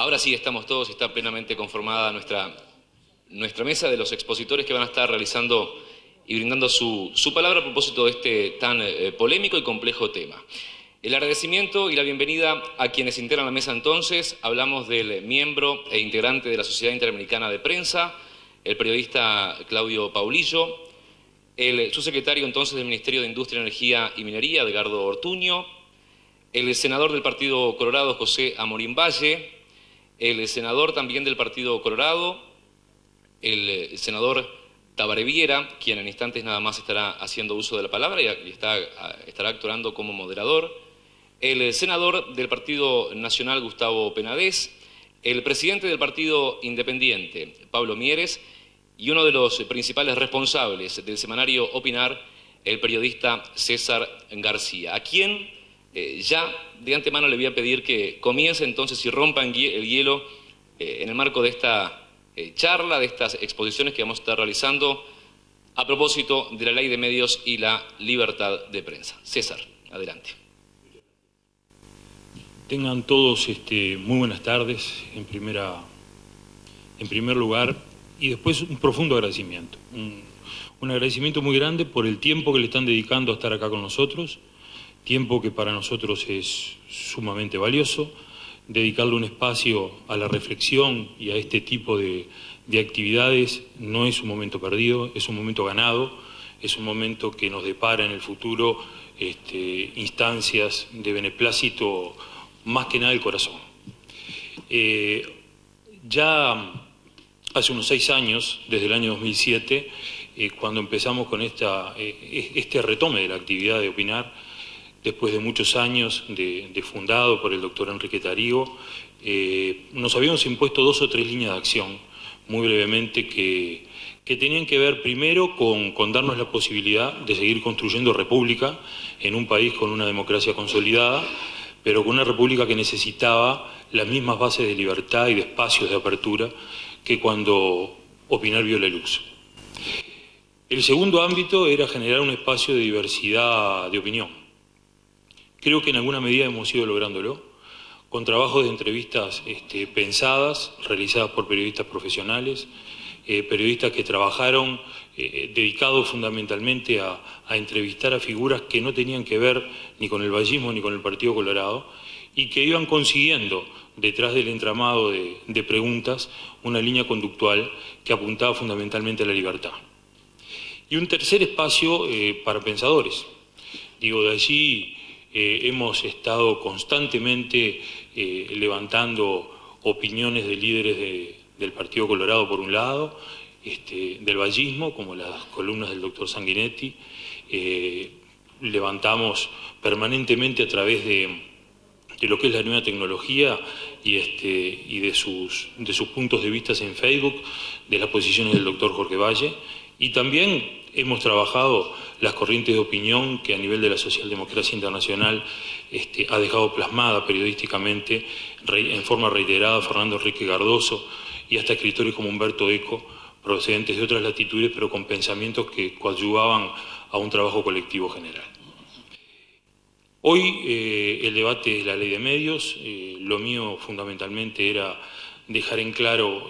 Ahora sí estamos todos, está plenamente conformada nuestra mesa de los expositores que van a estar realizando y brindando su palabra a propósito de este tan polémico y complejo tema. El agradecimiento y la bienvenida a quienes integran la mesa entonces. Hablamos del miembro e integrante de la Sociedad Interamericana de Prensa, el periodista Claudio Paulillo, el subsecretario entonces del Ministerio de Industria, Energía y Minería, Edgardo Ortuño, el senador del Partido Colorado, José Amorín Valle, el senador también del Partido Colorado, el senador Tabaré Viera, quien en instantes nada más estará haciendo uso de la palabra y estará actuando como moderador, el senador del Partido Nacional, Gustavo Penades, el presidente del Partido Independiente, Pablo Mieres, y uno de los principales responsables del semanario Opinar, el periodista César García, a quien ya de antemano le voy a pedir que comience entonces y rompan el hielo en el marco de esta charla, de estas exposiciones que vamos a estar realizando a propósito de la Ley de Medios y la libertad de prensa. César, adelante. Tengan todos muy buenas tardes, en primer lugar, y después un profundo agradecimiento. Un agradecimiento muy grande por el tiempo que le están dedicando a estar acá con nosotros, tiempo que para nosotros es sumamente valioso, dedicarle un espacio a la reflexión y a este tipo de actividades no es un momento perdido, es un momento ganado, es un momento que nos depara en el futuro instancias de beneplácito más que nada del corazón. Ya hace unos 6 años, desde el año 2007, cuando empezamos con este retome de la actividad de Opinar, después de muchos años de fundado por el doctor Enrique Tarío, nos habíamos impuesto 2 o 3 líneas de acción, muy brevemente, que tenían que ver primero con darnos la posibilidad de seguir construyendo república en un país con una democracia consolidada, pero con una república que necesitaba las mismas bases de libertad y de espacios de apertura que cuando Opinar vio la luz. El segundo ámbito era generar un espacio de diversidad de opinión. Creo que en alguna medida hemos ido lográndolo, con trabajos de entrevistas pensadas, realizadas por periodistas profesionales, periodistas que trabajaron dedicados fundamentalmente a entrevistar a figuras que no tenían que ver ni con el vallismo ni con el Partido Colorado, y que iban consiguiendo, detrás del entramado de preguntas, una línea conductual que apuntaba fundamentalmente a la libertad. Y un tercer espacio para pensadores. De allí hemos estado constantemente levantando opiniones de líderes del Partido Colorado por un lado, del vallismo, como las columnas del doctor Sanguinetti. Levantamos permanentemente a través de lo que es la nueva tecnología y de sus puntos de vista en Facebook, de las posiciones del doctor Jorge Valle, y también hemos trabajado las corrientes de opinión que a nivel de la socialdemocracia internacional ha dejado plasmada periodísticamente en forma reiterada Fernando Enrique Cardoso y hasta escritores como Humberto Eco, procedentes de otras latitudes, pero con pensamientos que coadyuvaban a un trabajo colectivo general. Hoy el debate es la ley de medios. Lo mío fundamentalmente era dejar en claro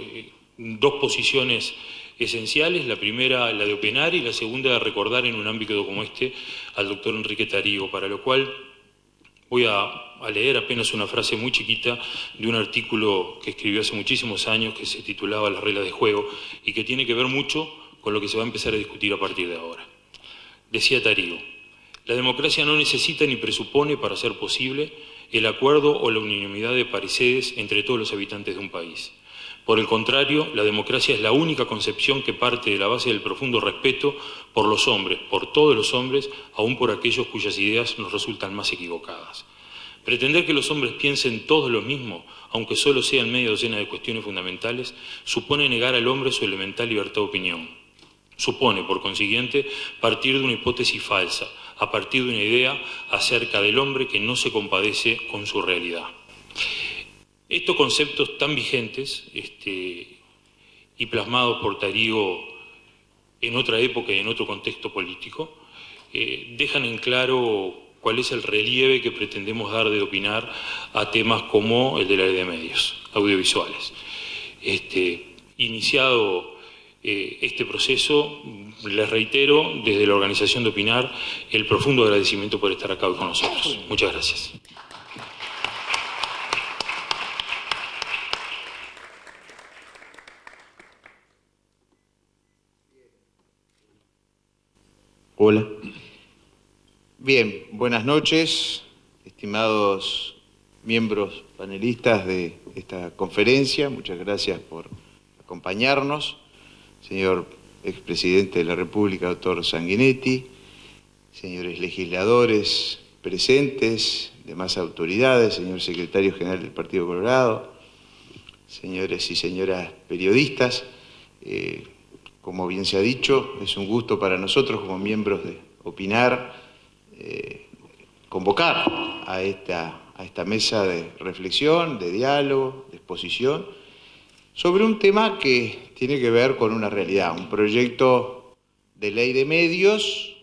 2 posiciones esenciales, la primera la de Opinar y la segunda de recordar en un ámbito como este al doctor Enrique Tarío, para lo cual voy a leer apenas una frase muy chiquita de un artículo que escribió hace muchísimos años que se titulaba Las reglas de juego y que tiene que ver mucho con lo que se va a empezar a discutir a partir de ahora. Decía Tarío: la democracia no necesita ni presupone para ser posible el acuerdo o la unanimidad de pareceres entre todos los habitantes de un país. Por el contrario, la democracia es la única concepción que parte de la base del profundo respeto por los hombres, por todos los hombres, aun por aquellos cuyas ideas nos resultan más equivocadas. Pretender que los hombres piensen todos lo mismo, aunque solo sean media docena de cuestiones fundamentales, supone negar al hombre su elemental libertad de opinión. Supone, por consiguiente, partir de una hipótesis falsa, a partir de una idea acerca del hombre que no se compadece con su realidad. Estos conceptos tan vigentes y plasmados por Tarío en otra época y en otro contexto político, dejan en claro cuál es el relieve que pretendemos dar de Opinar a temas como el de la ley de medios. audiovisuales. Iniciado este proceso, les reitero desde la organización de Opinar el profundo agradecimiento por estar acá hoy con nosotros. Muchas gracias. Hola. Bien, buenas noches, estimados miembros panelistas de esta conferencia. Muchas gracias por acompañarnos. Señor expresidente de la República, doctor Sanguinetti, señores legisladores presentes, demás autoridades, señor secretario general del Partido Colorado, señores y señoras periodistas, como bien se ha dicho, es un gusto para nosotros como miembros de Opinar convocar a esta mesa de reflexión, de diálogo, de exposición, sobre un tema que tiene que ver con una realidad, un proyecto de ley de medios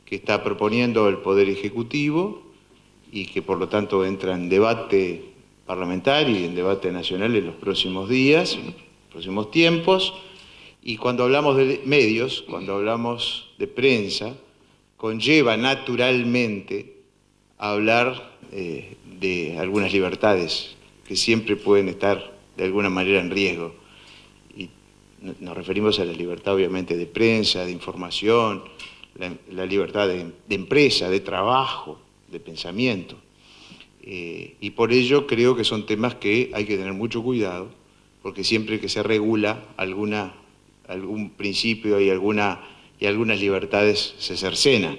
que está proponiendo el Poder Ejecutivo y que por lo tanto entra en debate parlamentario y en debate nacional en los próximos días, en los próximos tiempos. Y cuando hablamos de medios, cuando hablamos de prensa, conlleva naturalmente a hablar de algunas libertades que siempre pueden estar de alguna manera en riesgo. Y nos referimos a la libertad obviamente de prensa, de información, la libertad de empresa, de trabajo, de pensamiento. Y por ello creo que son temas que hay que tener mucho cuidado, porque siempre que se regula algún principio y algunas libertades se cercenan.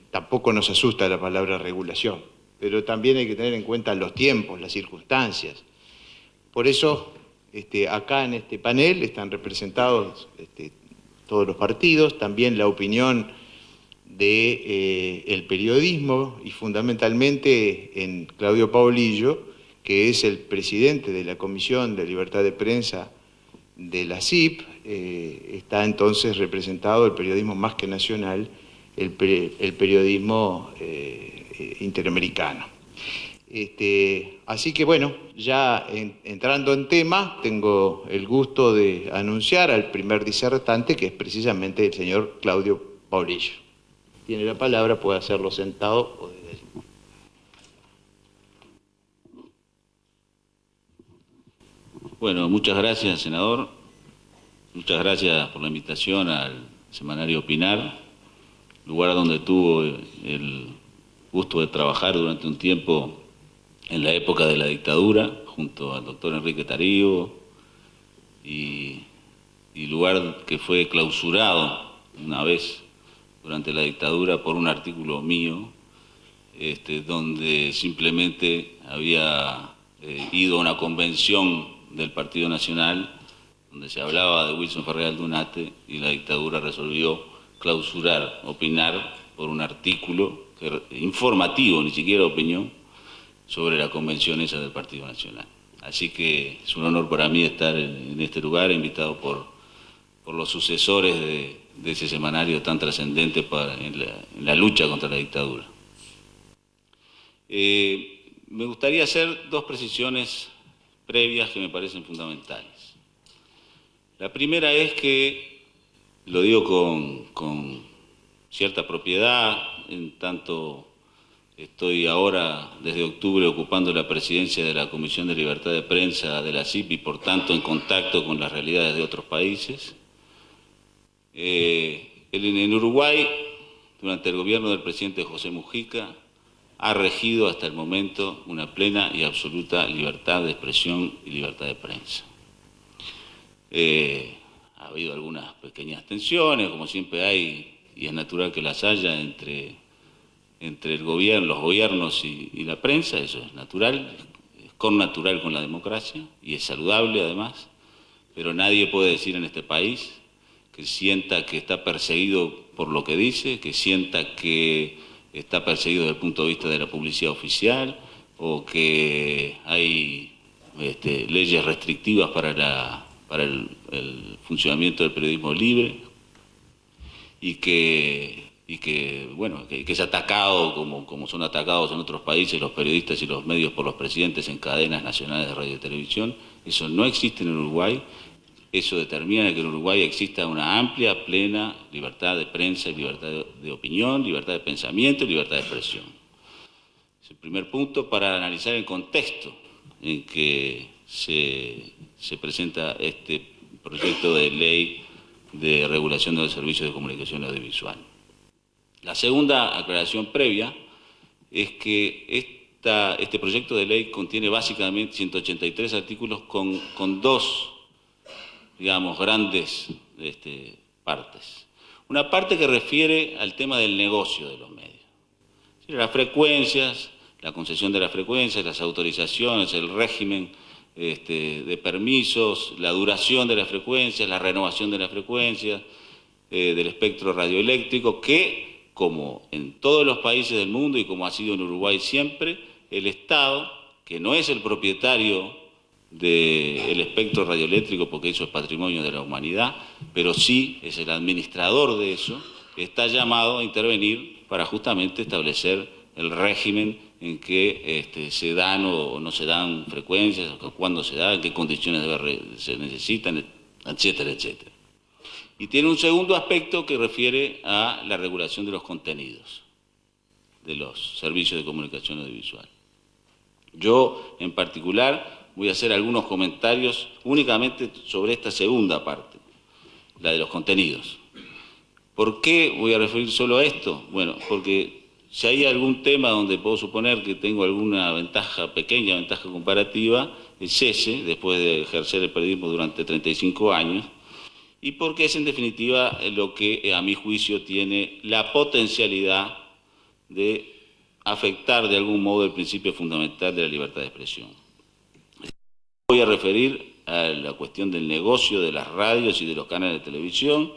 Tampoco nos asusta la palabra regulación, pero también hay que tener en cuenta los tiempos, las circunstancias. Por eso, acá en este panel están representados todos los partidos, también la opinión del periodismo y fundamentalmente en Claudio Paulillo, que es el presidente de la Comisión de Libertad de Prensa de la CIP, está entonces representado el periodismo más que nacional, el periodismo interamericano. Así que bueno, ya entrando en tema, tengo el gusto de anunciar al primer disertante, que es precisamente el señor Claudio Paulillo. Tiene la palabra, puede hacerlo sentado o desde allí. Bueno, muchas gracias, senador. Muchas gracias por la invitación al semanario Opinar, lugar donde tuvo el gusto de trabajar durante un tiempo en la época de la dictadura, junto al doctor Enrique Tarío, y lugar que fue clausurado una vez durante la dictadura por un artículo mío, donde simplemente había ido a una convención del Partido Nacional, donde se hablaba de Wilson Ferrer Aldunate, y la dictadura resolvió clausurar Opinar por un artículo informativo, ni siquiera opinión, sobre la convención esa del Partido Nacional. Así que es un honor para mí estar en este lugar, invitado por los sucesores de ese semanario tan trascendente en la lucha contra la dictadura. Me gustaría hacer dos precisiones previas que me parecen fundamentales. La primera es que, lo digo con cierta propiedad, en tanto estoy ahora, desde octubre, ocupando la presidencia de la Comisión de Libertad de Prensa de la CIP y por tanto en contacto con las realidades de otros países. En Uruguay, durante el gobierno del presidente José Mujica, ha regido hasta el momento una plena y absoluta libertad de expresión y libertad de prensa. Ha habido algunas pequeñas tensiones, como siempre hay, y es natural que las haya entre los gobiernos y la prensa, eso es natural, es connatural con la democracia y es saludable además, pero nadie puede decir en este país que sienta que está perseguido por lo que dice, que sienta que está perseguido desde el punto de vista de la publicidad oficial o que hay leyes restrictivas para el funcionamiento del periodismo libre y que y que, bueno, que es atacado como son atacados en otros países los periodistas y los medios por los presidentes en cadenas nacionales de radio y televisión. Eso no existe en Uruguay. Eso determina que en Uruguay exista una amplia, plena libertad de prensa y libertad de opinión, libertad de pensamiento y libertad de expresión. Es el primer punto para analizar el contexto en que se presenta este proyecto de ley de regulación de los servicios de comunicación audiovisual. La segunda aclaración previa es que este proyecto de ley contiene básicamente 183 artículos con dos, digamos, grandes partes. Una parte que refiere al tema del negocio de los medios. Las frecuencias, la concesión de las frecuencias, las autorizaciones, el régimen de permisos, la duración de las frecuencias, la renovación de las frecuencias, del espectro radioeléctrico, que, como en todos los países del mundo y como ha sido en Uruguay siempre, el Estado, que no es el propietario del espectro radioeléctrico, porque eso es patrimonio de la humanidad, pero sí es el administrador de eso, está llamado a intervenir para justamente establecer el régimen en que se dan o no se dan frecuencias, o cuándo se dan, en qué condiciones se necesitan, etcétera, etcétera. Y tiene un segundo aspecto que refiere a la regulación de los contenidos de los servicios de comunicación audiovisual. Yo, en particular, voy a hacer algunos comentarios únicamente sobre esta segunda parte, la de los contenidos. ¿Por qué voy a referir solo a esto? Bueno, porque si hay algún tema donde puedo suponer que tengo alguna ventaja, pequeña ventaja comparativa, es ese, después de ejercer el periodismo durante 35 años, y porque es en definitiva lo que a mi juicio tiene la potencialidad de afectar de algún modo el principio fundamental de la libertad de expresión. Voy a referir a la cuestión del negocio de las radios y de los canales de televisión,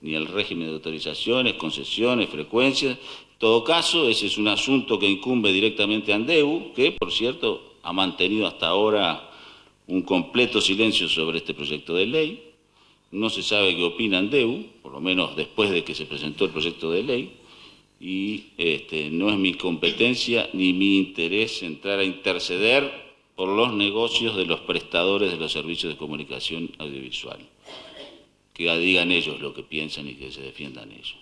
ni al régimen de autorizaciones, concesiones, frecuencias. En todo caso, ese es un asunto que incumbe directamente a ANDEU, que, por cierto, ha mantenido hasta ahora un completo silencio sobre este proyecto de ley. No se sabe qué opina ANDEU, por lo menos después de que se presentó el proyecto de ley, y no es mi competencia ni mi interés entrar a interceder por los negocios de los prestadores de los servicios de comunicación audiovisual. Que digan ellos lo que piensan y que se defiendan ellos.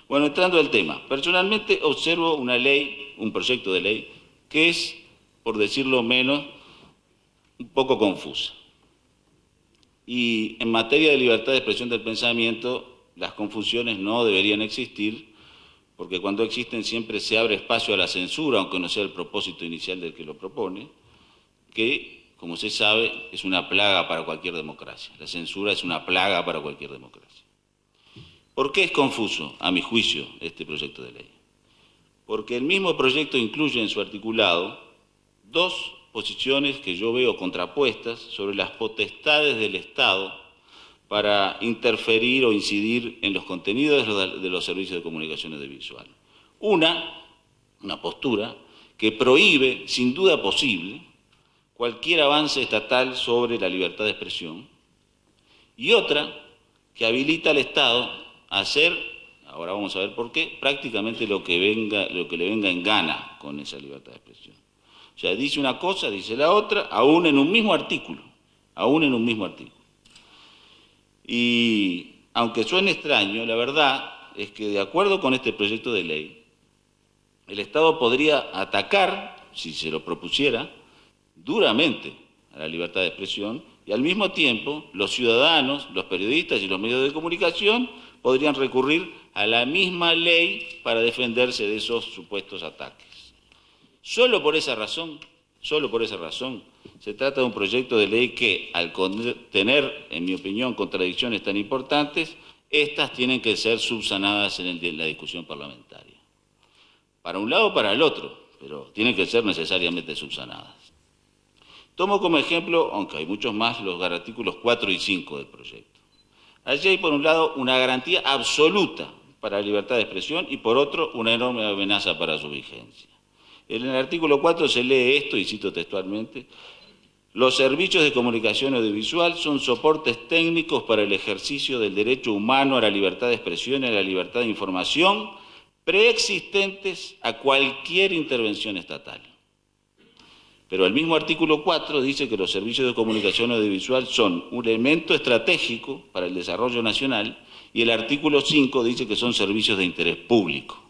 Bueno, entrando al tema, personalmente observo una ley, un proyecto de ley, que es, por decirlo menos, un poco confusa. Y en materia de libertad de expresión del pensamiento, las confusiones no deberían existir, porque cuando existen siempre se abre espacio a la censura, aunque no sea el propósito inicial del que lo propone, que, como se sabe, es una plaga para cualquier democracia. La censura es una plaga para cualquier democracia. ¿Por qué es confuso, a mi juicio, este proyecto de ley? Porque el mismo proyecto incluye en su articulado dos posiciones que yo veo contrapuestas sobre las potestades del Estado para interferir o incidir en los contenidos de los servicios de comunicación audiovisual. Una postura que prohíbe, sin duda posible, cualquier avance estatal sobre la libertad de expresión, y otra que habilita al Estado a hacer, ahora vamos a ver por qué, prácticamente lo que le venga en gana con esa libertad de expresión. O sea, dice una cosa, dice la otra, aún en un mismo artículo, Y aunque suene extraño, la verdad es que de acuerdo con este proyecto de ley, el Estado podría atacar, si se lo propusiera, duramente a la libertad de expresión, y al mismo tiempo los ciudadanos, los periodistas y los medios de comunicación podrían recurrir a la misma ley para defenderse de esos supuestos ataques. Solo por esa razón, se trata de un proyecto de ley que, al tener, en mi opinión, contradicciones tan importantes, estas tienen que ser subsanadas en la discusión parlamentaria. Para un lado o para el otro, pero tienen que ser necesariamente subsanadas. Tomo como ejemplo, aunque hay muchos más, los artículos 4 y 5 del proyecto. Allí hay, por un lado, una garantía absoluta para la libertad de expresión y, por otro, una enorme amenaza para su vigencia. En el artículo 4 se lee esto, y cito textualmente: Los servicios de comunicación audiovisual son soportes técnicos para el ejercicio del derecho humano a la libertad de expresión y a la libertad de información, preexistentes a cualquier intervención estatal. Pero el mismo artículo 4 dice que los servicios de comunicación audiovisual son un elemento estratégico para el desarrollo nacional y el artículo 5 dice que son servicios de interés público.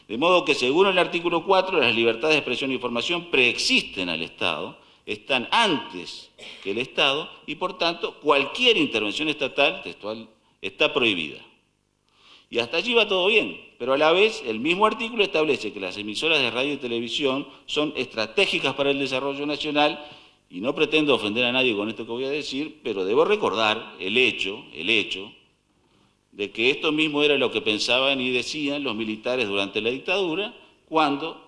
De modo que, según el artículo 4, las libertades de expresión e información preexisten al Estado, están antes que el Estado y, por tanto, cualquier intervención estatal, textual, está prohibida. Y hasta allí va todo bien, pero a la vez el mismo artículo establece que las emisoras de radio y televisión son estratégicas para el desarrollo nacional, y no pretendo ofender a nadie con esto que voy a decir, pero debo recordar el hecho de que esto mismo era lo que pensaban y decían los militares durante la dictadura, cuando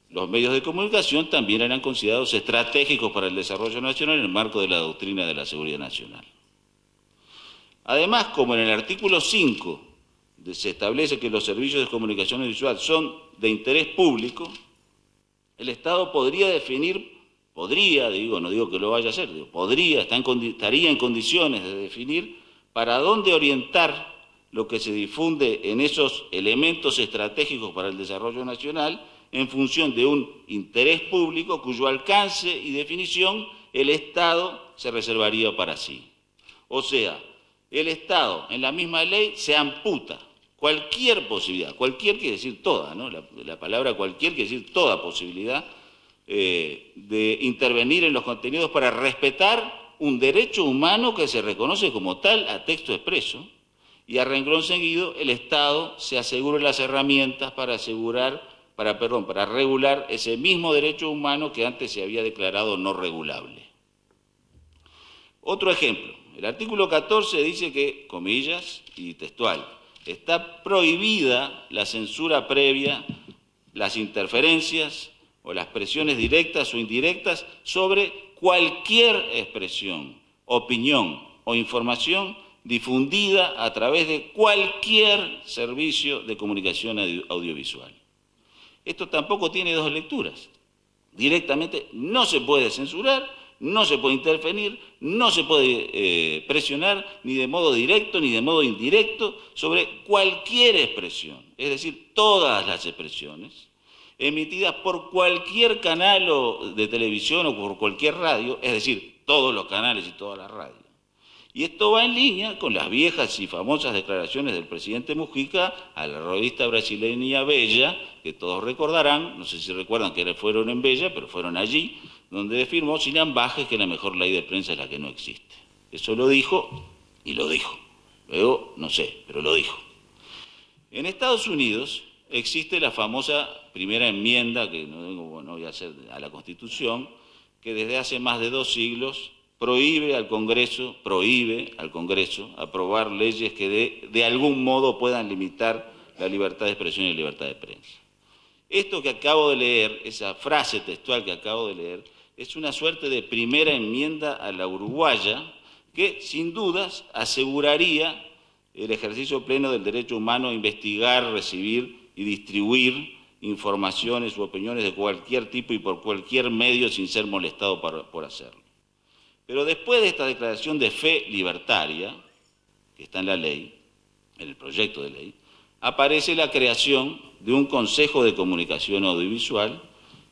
los medios de comunicación también eran considerados estratégicos para el desarrollo nacional en el marco de la doctrina de la seguridad nacional. Además, como en el artículo 5 se establece que los servicios de comunicación audiovisual son de interés público, el Estado podría definir, no digo que lo vaya a hacer, estaría en condiciones de definir para dónde orientar lo que se difunde en esos elementos estratégicos para el desarrollo nacional en función de un interés público cuyo alcance y definición el Estado se reservaría para sí. O sea, el Estado en la misma ley se amputa cualquier posibilidad, cualquier quiere decir toda, ¿no? La palabra cualquier quiere decir toda posibilidad de intervenir en los contenidos para respetar un derecho humano que se reconoce como tal a texto expreso, y a renglón seguido el Estado se asegure las herramientas para regular ese mismo derecho humano que antes se había declarado no regulable. Otro ejemplo, el artículo 14 dice que, comillas y textual, está prohibida la censura previa, las interferencias o las presiones directas o indirectas sobre cualquier expresión, opinión o información difundida a través de cualquier servicio de comunicación audiovisual. Esto tampoco tiene dos lecturas. Directamente no se puede censurar, no se puede intervenir, no se puede presionar ni de modo directo ni de modo indirecto sobre cualquier expresión, es decir, todas las expresiones emitidas por cualquier canal de televisión o por cualquier radio, es decir, todos los canales y todas las radios. Y esto va en línea con las viejas y famosas declaraciones del presidente Mujica a la revista brasileña Veja, que todos recordarán, no sé si recuerdan que fueron en Veja, pero fueron allí, donde afirmó sin ambajes que la mejor ley de prensa es la que no existe. Eso lo dijo y lo dijo. Luego, no sé, pero lo dijo. En Estados Unidos existe la famosa primera enmienda, que no voy a hacer a la Constitución, que desde hace más de 2 siglos prohíbe al Congreso aprobar leyes que de algún modo puedan limitar la libertad de expresión y la libertad de prensa. Esto que acabo de leer, esa frase textual que acabo de leer, es una suerte de primera enmienda a la uruguaya que, sin dudas, aseguraría el ejercicio pleno del derecho humano a investigar, recibir y distribuir informaciones u opiniones de cualquier tipo y por cualquier medio sin ser molestado por hacerlo. Pero después de esta declaración de fe libertaria, que está en la ley, en el proyecto de ley, aparece la creación de un Consejo de Comunicación Audiovisual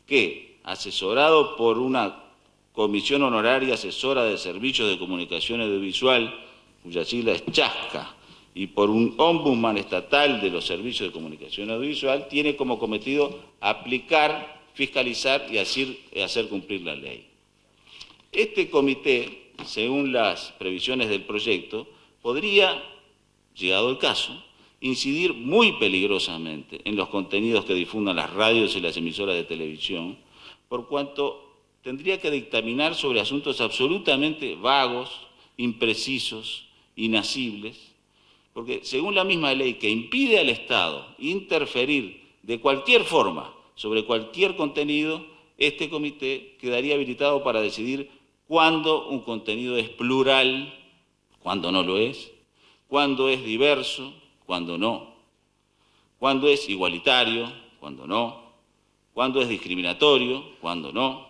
que, asesorado por una Comisión Honoraria Asesora de Servicios de Comunicación Audiovisual, cuya sigla es CHASCA, y por un Ombudsman estatal de los servicios de comunicación audiovisual, tiene como cometido aplicar, fiscalizar y hacer cumplir la ley. Este comité, según las previsiones del proyecto, podría, llegado el caso, incidir muy peligrosamente en los contenidos que difundan las radios y las emisoras de televisión, por cuanto tendría que dictaminar sobre asuntos absolutamente vagos, imprecisos, inasibles, porque según la misma ley que impide al Estado interferir de cualquier forma sobre cualquier contenido, este comité quedaría habilitado para decidir cuándo un contenido es plural, cuándo no lo es, cuándo es diverso, cuándo no, cuándo es igualitario, cuándo no, cuándo es discriminatorio, cuándo no,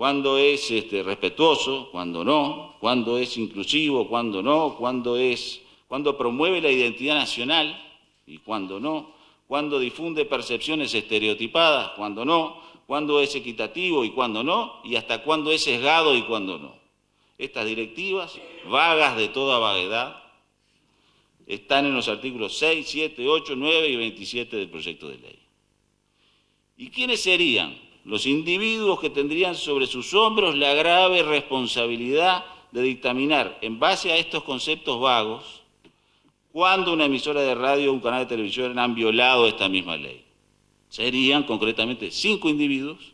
cuándo es respetuoso, cuándo no, cuándo es inclusivo, cuándo no, cuándo promueve la identidad nacional y cuándo no, cuándo difunde percepciones estereotipadas, cuándo no, cuándo es equitativo y cuándo no, y hasta cuándo es sesgado y cuándo no. Estas directivas, vagas de toda vaguedad, están en los artículos 6, 7, 8, 9 y 27 del proyecto de ley. ¿Y quiénes serían los individuos que tendrían sobre sus hombros la grave responsabilidad de dictaminar, en base a estos conceptos vagos, cuándo una emisora de radio o un canal de televisión han violado esta misma ley? Serían concretamente 5 individuos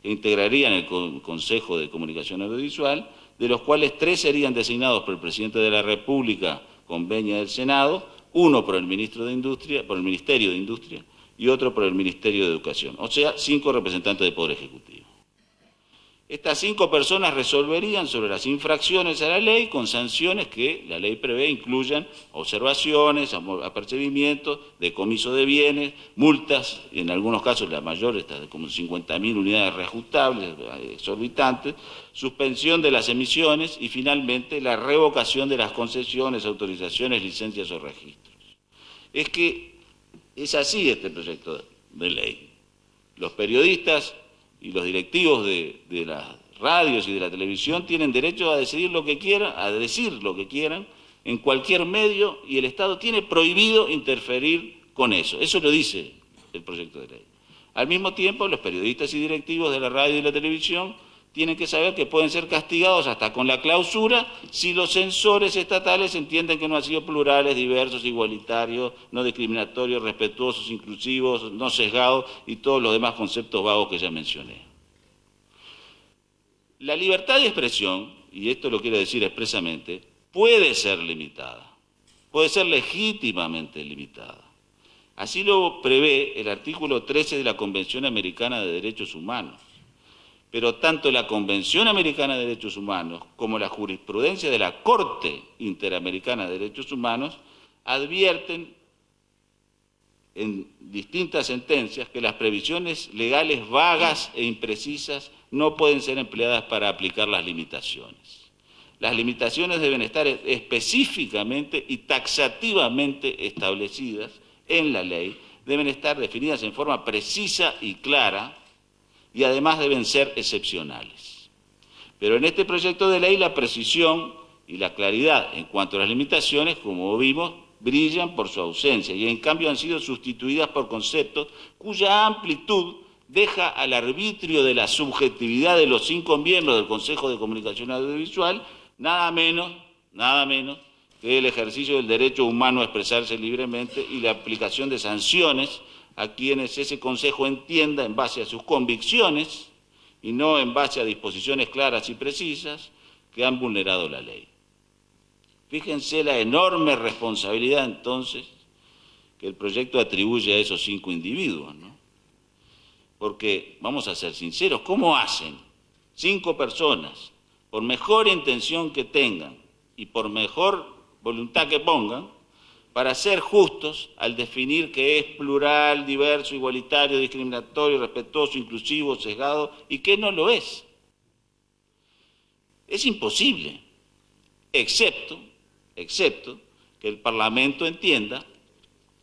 que integrarían el Consejo de Comunicación Audiovisual, de los cuales 3 serían designados por el Presidente de la República con venia del Senado, 1 por el Ministerio de Industria y otro por el Ministerio de Educación, o sea, 5 representantes del Poder Ejecutivo. Estas 5 personas resolverían sobre las infracciones a la ley con sanciones que la ley prevé incluyan observaciones, apercibimientos, decomiso de bienes, multas, en algunos casos la mayor está como 50.000 unidades reajustables, exorbitantes, suspensión de las emisiones y finalmente la revocación de las concesiones, autorizaciones, licencias o registros. Es que es así este proyecto de ley. Los periodistas y los directivos de las radios y de la televisión tienen derecho a decidir lo que quieran, a decir lo que quieran, en cualquier medio, y el Estado tiene prohibido interferir con eso. Eso lo dice el proyecto de ley. Al mismo tiempo, los periodistas y directivos de la radio y la televisión tienen que saber que pueden ser castigados hasta con la clausura si los censores estatales entienden que no han sido plurales, diversos, igualitarios, no discriminatorios, respetuosos, inclusivos, no sesgados y todos los demás conceptos vagos que ya mencioné. La libertad de expresión, y esto lo quiero decir expresamente, puede ser limitada, puede ser legítimamente limitada. Así lo prevé el artículo 13 de la Convención Americana de Derechos Humanos. Pero tanto la Convención Americana de Derechos Humanos como la jurisprudencia de la Corte Interamericana de Derechos Humanos advierten en distintas sentencias que las previsiones legales vagas e imprecisas no pueden ser empleadas para aplicar las limitaciones. Las limitaciones deben estar específicamente y taxativamente establecidas en la ley, deben estar definidas en forma precisa y clara, y además deben ser excepcionales. Pero en este proyecto de ley la precisión y la claridad en cuanto a las limitaciones, como vimos, brillan por su ausencia y en cambio han sido sustituidas por conceptos cuya amplitud deja al arbitrio de la subjetividad de los 5 miembros del Consejo de Comunicación Audiovisual nada menos que el ejercicio del derecho humano a expresarse libremente y la aplicación de sanciones a quienes ese Consejo entienda en base a sus convicciones y no en base a disposiciones claras y precisas que han vulnerado la ley. Fíjense la enorme responsabilidad entonces que el proyecto atribuye a esos 5 individuos, ¿no? Porque, vamos a ser sinceros, ¿cómo hacen 5 personas, por mejor intención que tengan y por mejor voluntad que pongan, para ser justos al definir que es plural, diverso, igualitario, discriminatorio, respetuoso, inclusivo, sesgado, y que no lo es? Es imposible, excepto que el Parlamento entienda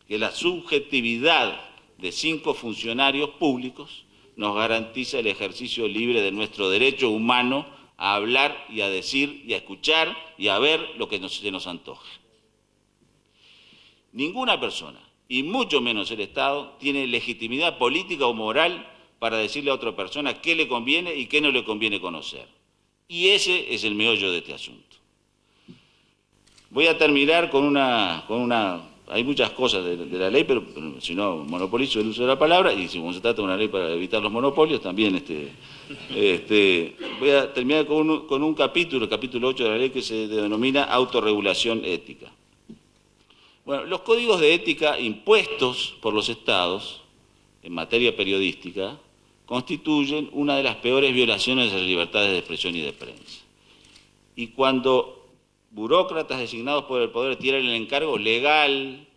que la subjetividad de 5 funcionarios públicos nos garantiza el ejercicio libre de nuestro derecho humano a hablar y a decir y a escuchar y a ver lo que se nos antoje. Ninguna persona, y mucho menos el Estado, tiene legitimidad política o moral para decirle a otra persona qué le conviene y qué no le conviene conocer. Y ese es el meollo de este asunto. Voy a terminar con una hay muchas cosas de la ley, pero si no monopolizo el uso de la palabra, y si como se trata de una ley para evitar los monopolios, también voy a terminar con un capítulo, el capítulo 8 de la ley, que se denomina autorregulación ética. Bueno, los códigos de ética impuestos por los Estados en materia periodística constituyen una de las peores violaciones de las libertades de expresión y de prensa. Y cuando burócratas designados por el poder tienen el encargo legal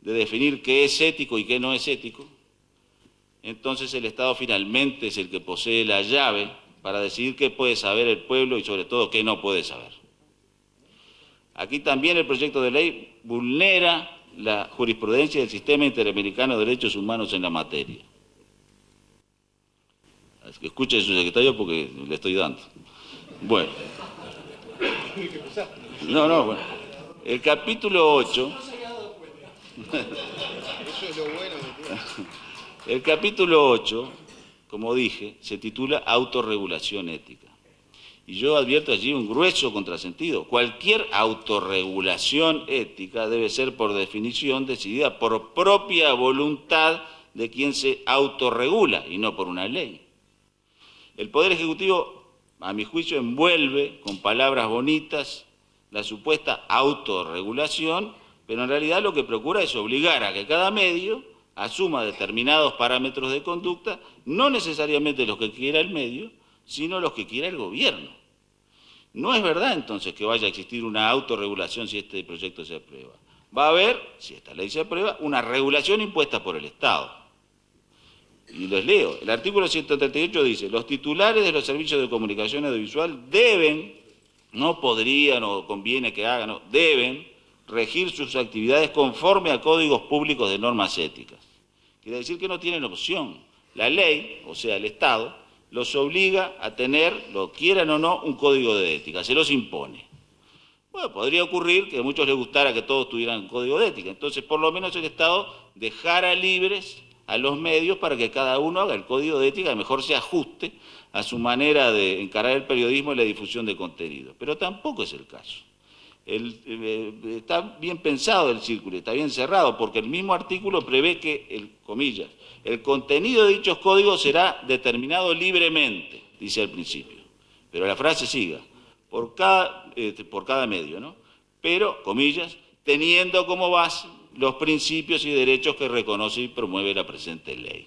de definir qué es ético y qué no es ético, entonces el Estado finalmente es el que posee la llave para decidir qué puede saber el pueblo y sobre todo qué no puede saber. Aquí también el proyecto de ley vulnera la jurisprudencia del Sistema Interamericano de Derechos Humanos en la materia. Escuche a su secretario porque le estoy dando. Bueno. No, bueno. El capítulo 8... Eso es lo bueno de El capítulo 8, como dije, se titula Autorregulación ética. Y yo advierto allí un grueso contrasentido. Cualquier autorregulación ética debe ser por definición decidida por propia voluntad de quien se autorregula y no por una ley. El Poder Ejecutivo, a mi juicio, envuelve con palabras bonitas la supuesta autorregulación, pero en realidad lo que procura es obligar a que cada medio asuma determinados parámetros de conducta, no necesariamente los que quiera el medio, sino los que quiera el gobierno. No es verdad entonces que vaya a existir una autorregulación si este proyecto se aprueba. Va a haber, si esta ley se aprueba, una regulación impuesta por el Estado. Y les leo, el artículo 138 dice, los titulares de los servicios de comunicación audiovisual deben, no podrían o conviene que hagan, no, deben regir sus actividades conforme a códigos públicos de normas éticas. Quiere decir que no tienen opción. La ley, o sea, el Estado, los obliga a tener, lo quieran o no, un código de ética, se los impone. Bueno, podría ocurrir que a muchos les gustara que todos tuvieran un código de ética, entonces por lo menos el Estado dejara libres a los medios para que cada uno haga el código de ética y mejor se ajuste a su manera de encarar el periodismo y la difusión de contenido. Pero tampoco es el caso. Está bien pensado el círculo, está bien cerrado, porque el mismo artículo prevé que, comillas, el contenido de dichos códigos será determinado libremente, dice al principio. Pero la frase siga, por cada medio, ¿no? Pero, comillas, teniendo como base los principios y derechos que reconoce y promueve la presente ley.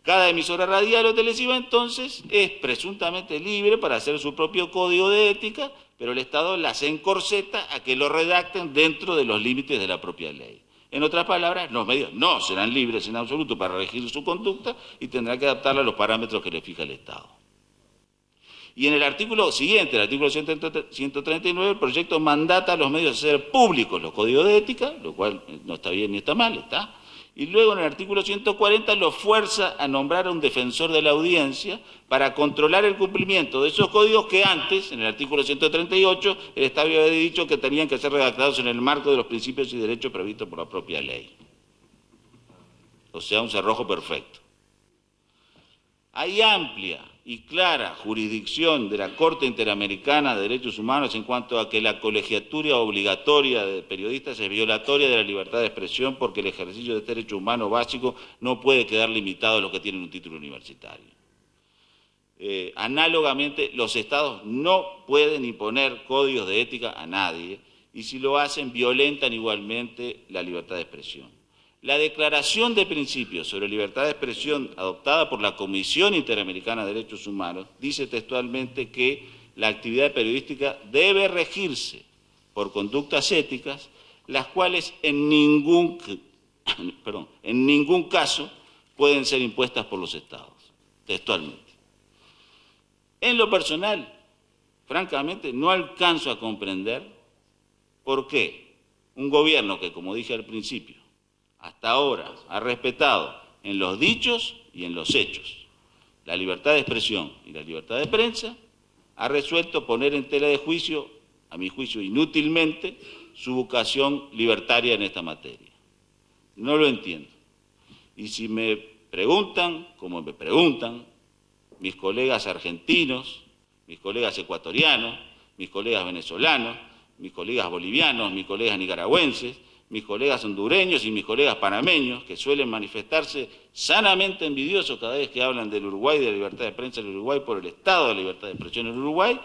Cada emisora radial o televisiva, entonces, es presuntamente libre para hacer su propio código de ética, pero el Estado las encorseta a que lo redacten dentro de los límites de la propia ley. En otras palabras, los medios no serán libres en absoluto para regir su conducta y tendrán que adaptarla a los parámetros que le fija el Estado. Y en el artículo siguiente, el artículo 139, el proyecto mandata a los medios a hacer públicos los códigos de ética, lo cual no está bien ni está mal, está. Y luego en el artículo 140 lo fuerza a nombrar a un defensor de la audiencia para controlar el cumplimiento de esos códigos que antes, en el artículo 138, el Estado había dicho que tenían que ser redactados en el marco de los principios y derechos previstos por la propia ley. O sea, un cerrojo perfecto. Hay amplia y clara jurisdicción de la Corte Interamericana de Derechos Humanos en cuanto a que la colegiatura obligatoria de periodistas es violatoria de la libertad de expresión porque el ejercicio de este derecho humano básico no puede quedar limitado a los que tienen un título universitario. Análogamente, los Estados no pueden imponer códigos de ética a nadie y si lo hacen violentan igualmente la libertad de expresión. La Declaración de Principios sobre Libertad de Expresión adoptada por la Comisión Interamericana de Derechos Humanos dice textualmente que la actividad periodística debe regirse por conductas éticas, las cuales en ningún caso pueden ser impuestas por los Estados, textualmente. En lo personal, francamente, no alcanzo a comprender por qué un gobierno que, como dije al principio, hasta ahora ha respetado en los dichos y en los hechos la libertad de expresión y la libertad de prensa, ha resuelto poner en tela de juicio, a mi juicio inútilmente, su vocación libertaria en esta materia. No lo entiendo. Y si me preguntan, como me preguntan, mis colegas argentinos, mis colegas ecuatorianos, mis colegas venezolanos, mis colegas bolivianos, mis colegas nicaragüenses, mis colegas hondureños y mis colegas panameños, que suelen manifestarse sanamente envidiosos cada vez que hablan del Uruguay, de la libertad de prensa en el Uruguay, por el estado de la libertad de expresión en el Uruguay,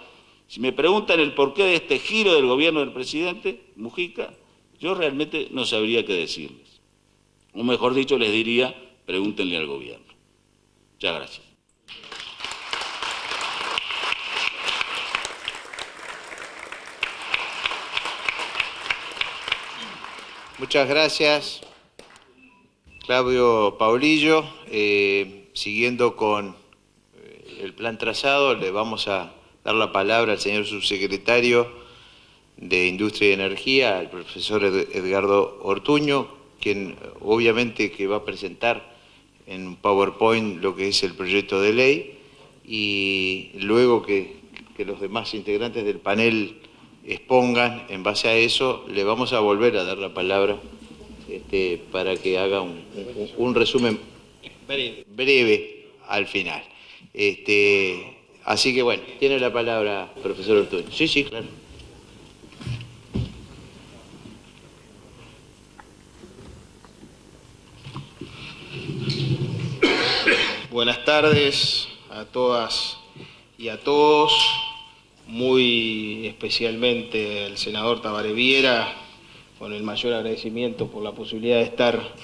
si me preguntan el porqué de este giro del gobierno del presidente Mujica, yo realmente no sabría qué decirles. O mejor dicho, les diría, pregúntenle al gobierno. Muchas gracias. Muchas gracias. Claudio Paulillo, siguiendo con el plan trazado, le vamos a dar la palabra al señor subsecretario de Industria y Energía, al profesor Edgardo Ortuño, quien obviamente que va a presentar en un PowerPoint lo que es el proyecto de ley, y luego que los demás integrantes del panel expongan en base a eso, le vamos a volver a dar la palabra para que haga un resumen breve al final. Así que bueno, tiene la palabra, profesor Ortuño. Sí, sí, claro. Buenas tardes a todas y a todos, muy especialmente al senador Tabaré Viera, con el mayor agradecimiento por la posibilidad de estar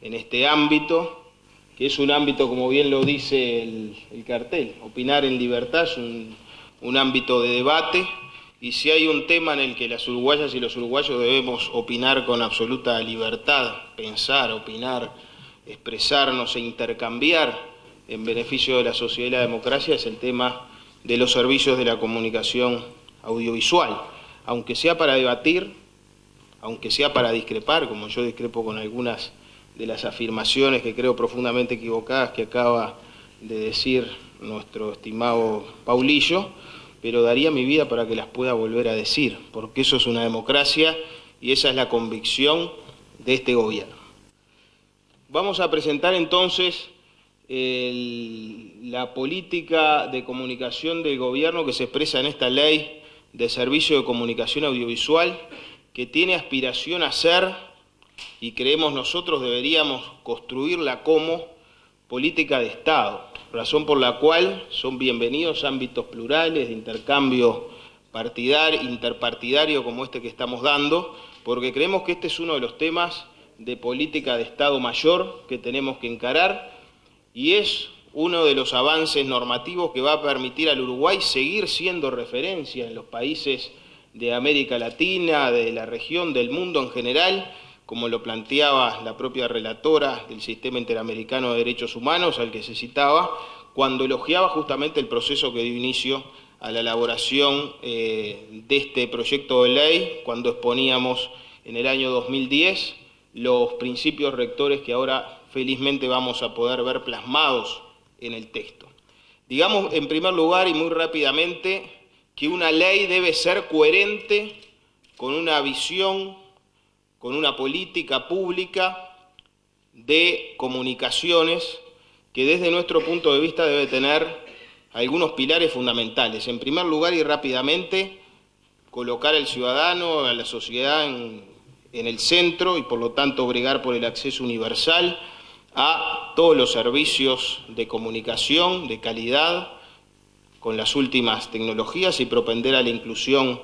en este ámbito, que es un ámbito, como bien lo dice el cartel, opinar en libertad es un ámbito de debate, y si hay un tema en el que las uruguayas y los uruguayos debemos opinar con absoluta libertad, pensar, opinar, expresarnos e intercambiar en beneficio de la sociedad y la democracia, es el tema de los servicios de la comunicación audiovisual. Aunque sea para debatir, aunque sea para discrepar, como yo discrepo con algunas de las afirmaciones que creo profundamente equivocadas que acaba de decir nuestro estimado Paulillo, pero daría mi vida para que las pueda volver a decir, porque eso es una democracia y esa es la convicción de este gobierno. Vamos a presentar entonces la política de comunicación del gobierno que se expresa en esta ley de servicio de comunicación audiovisual, que tiene aspiración a ser, y creemos nosotros deberíamos construirla como política de Estado, razón por la cual son bienvenidos ámbitos plurales de intercambio interpartidario como este que estamos dando, porque creemos que este es uno de los temas de política de Estado mayor que tenemos que encarar, y es uno de los avances normativos que va a permitir al Uruguay seguir siendo referencia en los países de América Latina, de la región, del mundo en general, como lo planteaba la propia relatora del Sistema Interamericano de Derechos Humanos, al que se citaba, cuando elogiaba justamente el proceso que dio inicio a la elaboración de este proyecto de ley, cuando exponíamos en el año 2010 los principios rectores que ahora felizmente vamos a poder ver plasmados en el texto. Digamos en primer lugar y muy rápidamente que una ley debe ser coherente con una visión, con una política pública de comunicaciones que desde nuestro punto de vista debe tener algunos pilares fundamentales. En primer lugar y rápidamente, colocar al ciudadano, a la sociedad en el centro y por lo tanto bregar por el acceso universal a todos los servicios de comunicación de calidad con las últimas tecnologías y propender a la inclusión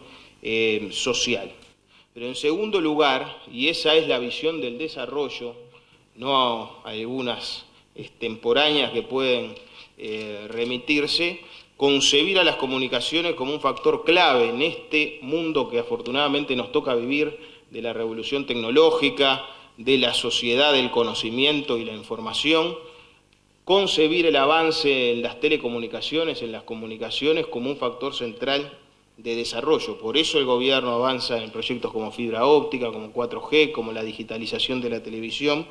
social. Pero en segundo lugar, y esa es la visión del desarrollo, no algunas extemporáneas que pueden remitirse, concebir a las comunicaciones como un factor clave en este mundo que afortunadamente nos toca vivir, de la revolución tecnológica, de la sociedad del conocimiento y la información, concebir el avance en las telecomunicaciones, en las comunicaciones, como un factor central de desarrollo. Por eso el gobierno avanza en proyectos como fibra óptica, como 4G, como la digitalización de la televisión.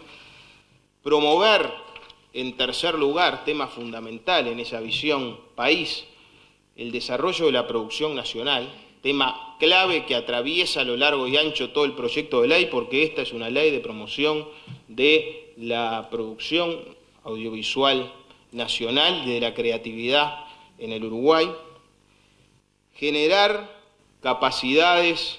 Promover, en tercer lugar, tema fundamental en esa visión país, el desarrollo de la producción nacional, tema clave que atraviesa a lo largo y ancho todo el proyecto de ley, porque esta es una ley de promoción de la producción audiovisual nacional, de la creatividad en el Uruguay. Generar capacidades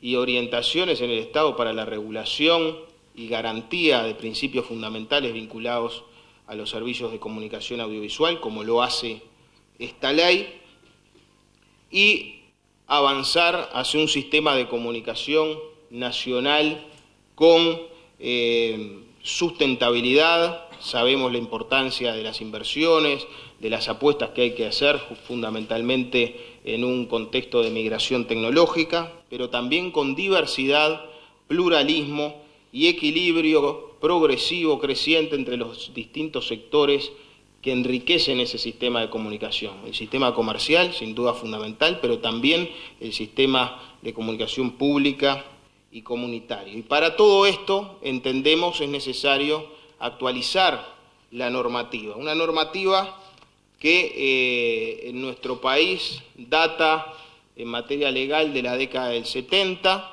y orientaciones en el Estado para la regulación y garantía de principios fundamentales vinculados a los servicios de comunicación audiovisual, como lo hace esta ley, y avanzar hacia un sistema de comunicación nacional con sustentabilidad. Sabemos la importancia de las inversiones, de las apuestas que hay que hacer, fundamentalmente en un contexto de migración tecnológica, pero también con diversidad, pluralismo y equilibrio progresivo, creciente entre los distintos sectores que enriquecen ese sistema de comunicación. El sistema comercial, sin duda fundamental, pero también el sistema de comunicación pública y comunitario. Y para todo esto, entendemos, es necesario actualizar la normativa. Una normativa que en nuestro país data en materia legal de la década del 70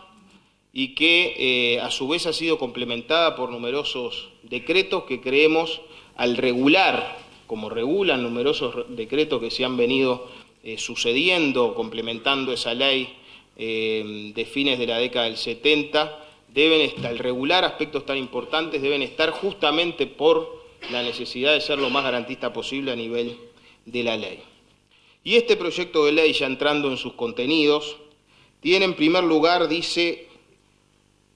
y que a su vez ha sido complementada por numerosos decretos que creemos al regular, como regulan numerosos decretos que se han venido sucediendo, complementando esa ley de fines de la década del 70, deben estar, al regular aspectos tan importantes, deben estar justamente por la necesidad de ser lo más garantista posible a nivel de la ley. Y este proyecto de ley, ya entrando en sus contenidos, tiene en primer lugar, dice,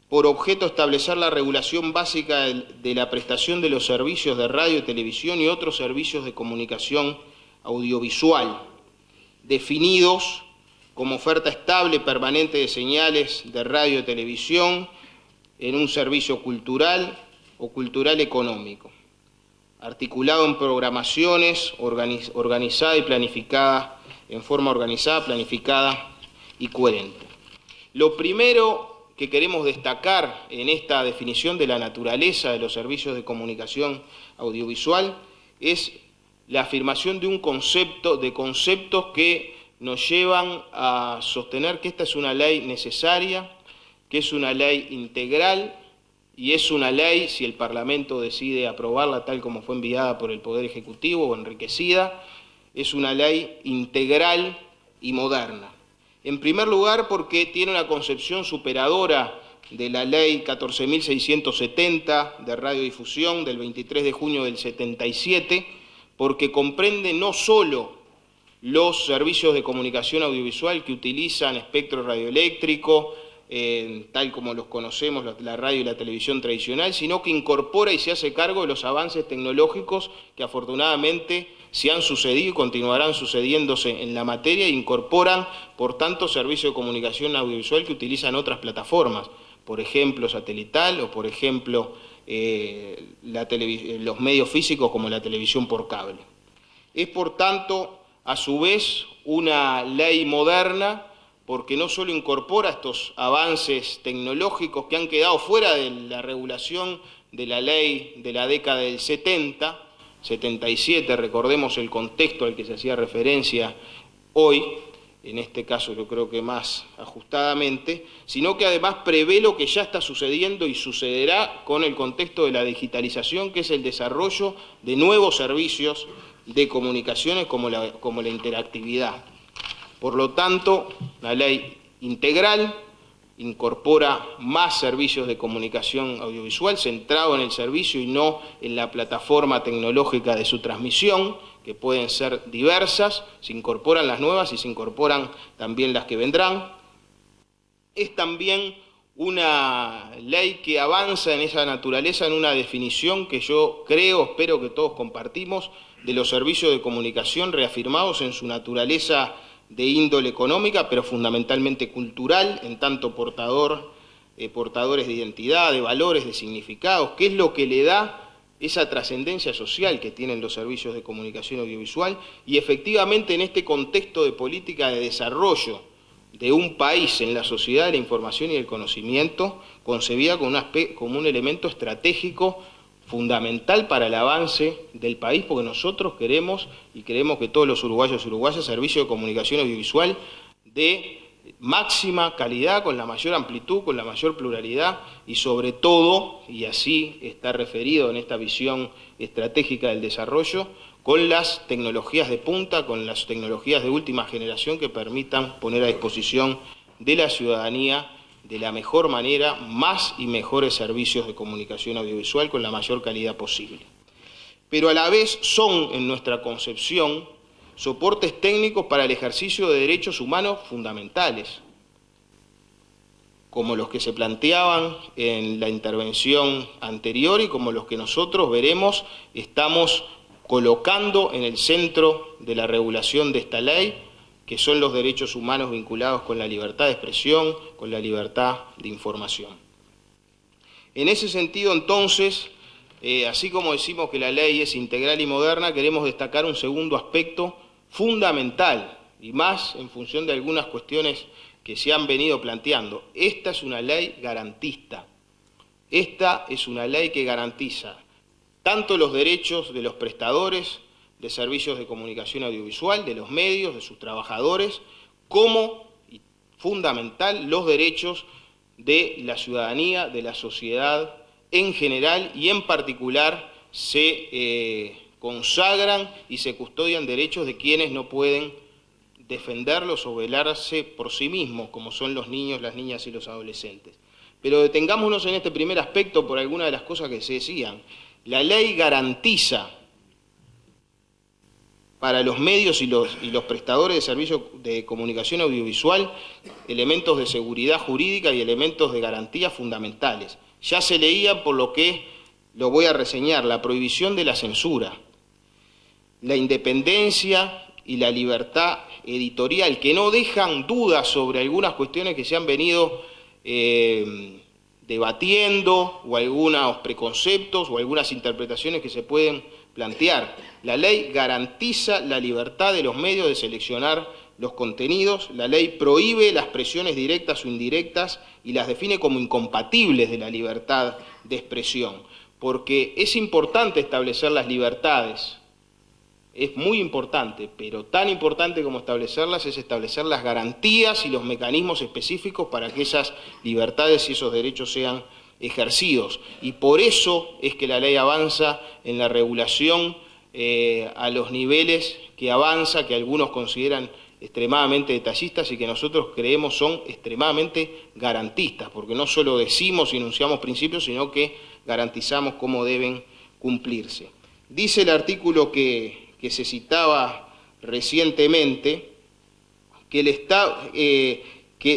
por objeto establecer la regulación básica de la prestación de los servicios de radio, televisión y otros servicios de comunicación audiovisual, definidos como oferta estable permanente de señales de radio y televisión en un servicio cultural o cultural económico, articulado en programaciones organizada y planificada, en forma organizada, planificada y coherente. Lo primero que queremos destacar en esta definición de la naturaleza de los servicios de comunicación audiovisual es la afirmación de un concepto, de conceptos que nos llevan a sostener que esta es una ley necesaria, que es una ley integral y es una ley, si el Parlamento decide aprobarla tal como fue enviada por el Poder Ejecutivo o enriquecida, es una ley integral y moderna. En primer lugar, porque tiene una concepción superadora de la Ley 14.670 de radiodifusión del 23 de junio del 77, porque comprende no solo los servicios de comunicación audiovisual que utilizan espectro radioeléctrico, tal como los conocemos, la radio y la televisión tradicional, sino que incorpora y se hace cargo de los avances tecnológicos que afortunadamente se han sucedido y continuarán sucediéndose en la materia e incorporan, por tanto, servicios de comunicación audiovisual que utilizan otras plataformas, por ejemplo, satelital o, por ejemplo, los medios físicos como la televisión por cable. Es, por tanto, a su vez, una ley moderna porque no solo incorpora estos avances tecnológicos que han quedado fuera de la regulación de la ley de la década del 70, 77, recordemos el contexto al que se hacía referencia hoy, en este caso yo creo que más ajustadamente, sino que además prevé lo que ya está sucediendo y sucederá con el contexto de la digitalización, que es el desarrollo de nuevos servicios de comunicaciones como la interactividad. Por lo tanto, la ley integral incorpora más servicios de comunicación audiovisual centrado en el servicio y no en la plataforma tecnológica de su transmisión, que pueden ser diversas, se incorporan las nuevas y se incorporan también las que vendrán. Es también una ley que avanza en esa naturaleza en una definición que yo creo, espero que todos compartimos, de los servicios de comunicación reafirmados en su naturaleza de índole económica, pero fundamentalmente cultural, en tanto portadores de identidad, de valores, de significados, que es lo que le da esa trascendencia social que tienen los servicios de comunicación audiovisual, y efectivamente en este contexto de política de desarrollo de un país en la sociedad de la información y del conocimiento, concebida como un elemento estratégico fundamental para el avance del país, porque nosotros queremos y creemos que todos los uruguayos y uruguayas servicios de comunicación audiovisual de máxima calidad, con la mayor amplitud, con la mayor pluralidad y sobre todo, y así está referido en esta visión estratégica del desarrollo, con las tecnologías de punta, con las tecnologías de última generación que permitan poner a disposición de la ciudadanía de la mejor manera, más y mejores servicios de comunicación audiovisual con la mayor calidad posible. Pero a la vez son, en nuestra concepción, soportes técnicos para el ejercicio de derechos humanos fundamentales, como los que se planteaban en la intervención anterior y como los que nosotros veremos estamos colocando en el centro de la regulación de esta ley, que son los derechos humanos vinculados con la libertad de expresión, con la libertad de información. En ese sentido, entonces, así como decimos que la ley es integral y moderna, queremos destacar un segundo aspecto fundamental, y más en función de algunas cuestiones que se han venido planteando. Esta es una ley garantista. Esta es una ley que garantiza tanto los derechos de los prestadores de servicios de comunicación audiovisual, de los medios, de sus trabajadores, como, y fundamental, los derechos de la ciudadanía, de la sociedad en general, y en particular se consagran y se custodian derechos de quienes no pueden defenderlos o velarse por sí mismos, como son los niños, las niñas y los adolescentes. Pero detengámonos en este primer aspecto por alguna de las cosas que se decían. La ley garantiza para los medios y los prestadores de servicios de comunicación audiovisual elementos de seguridad jurídica y elementos de garantía fundamentales. Ya se leía, por lo que lo voy a reseñar, la prohibición de la censura, la independencia y la libertad editorial, que no dejan dudas sobre algunas cuestiones que se han venido debatiendo, o algunos preconceptos o algunas interpretaciones que se pueden plantear. La ley garantiza la libertad de los medios de seleccionar los contenidos, la ley prohíbe las presiones directas o indirectas y las define como incompatibles de la libertad de expresión, porque es importante establecer las libertades. Es muy importante, pero tan importante como establecerlas es establecer las garantías y los mecanismos específicos para que esas libertades y esos derechos sean ejercidos. Y por eso es que la ley avanza en la regulación a los niveles que avanza, que algunos consideran extremadamente detallistas y que nosotros creemos son extremadamente garantistas, porque no solo decimos y enunciamos principios, sino que garantizamos cómo deben cumplirse. Dice el artículo que se citaba recientemente, que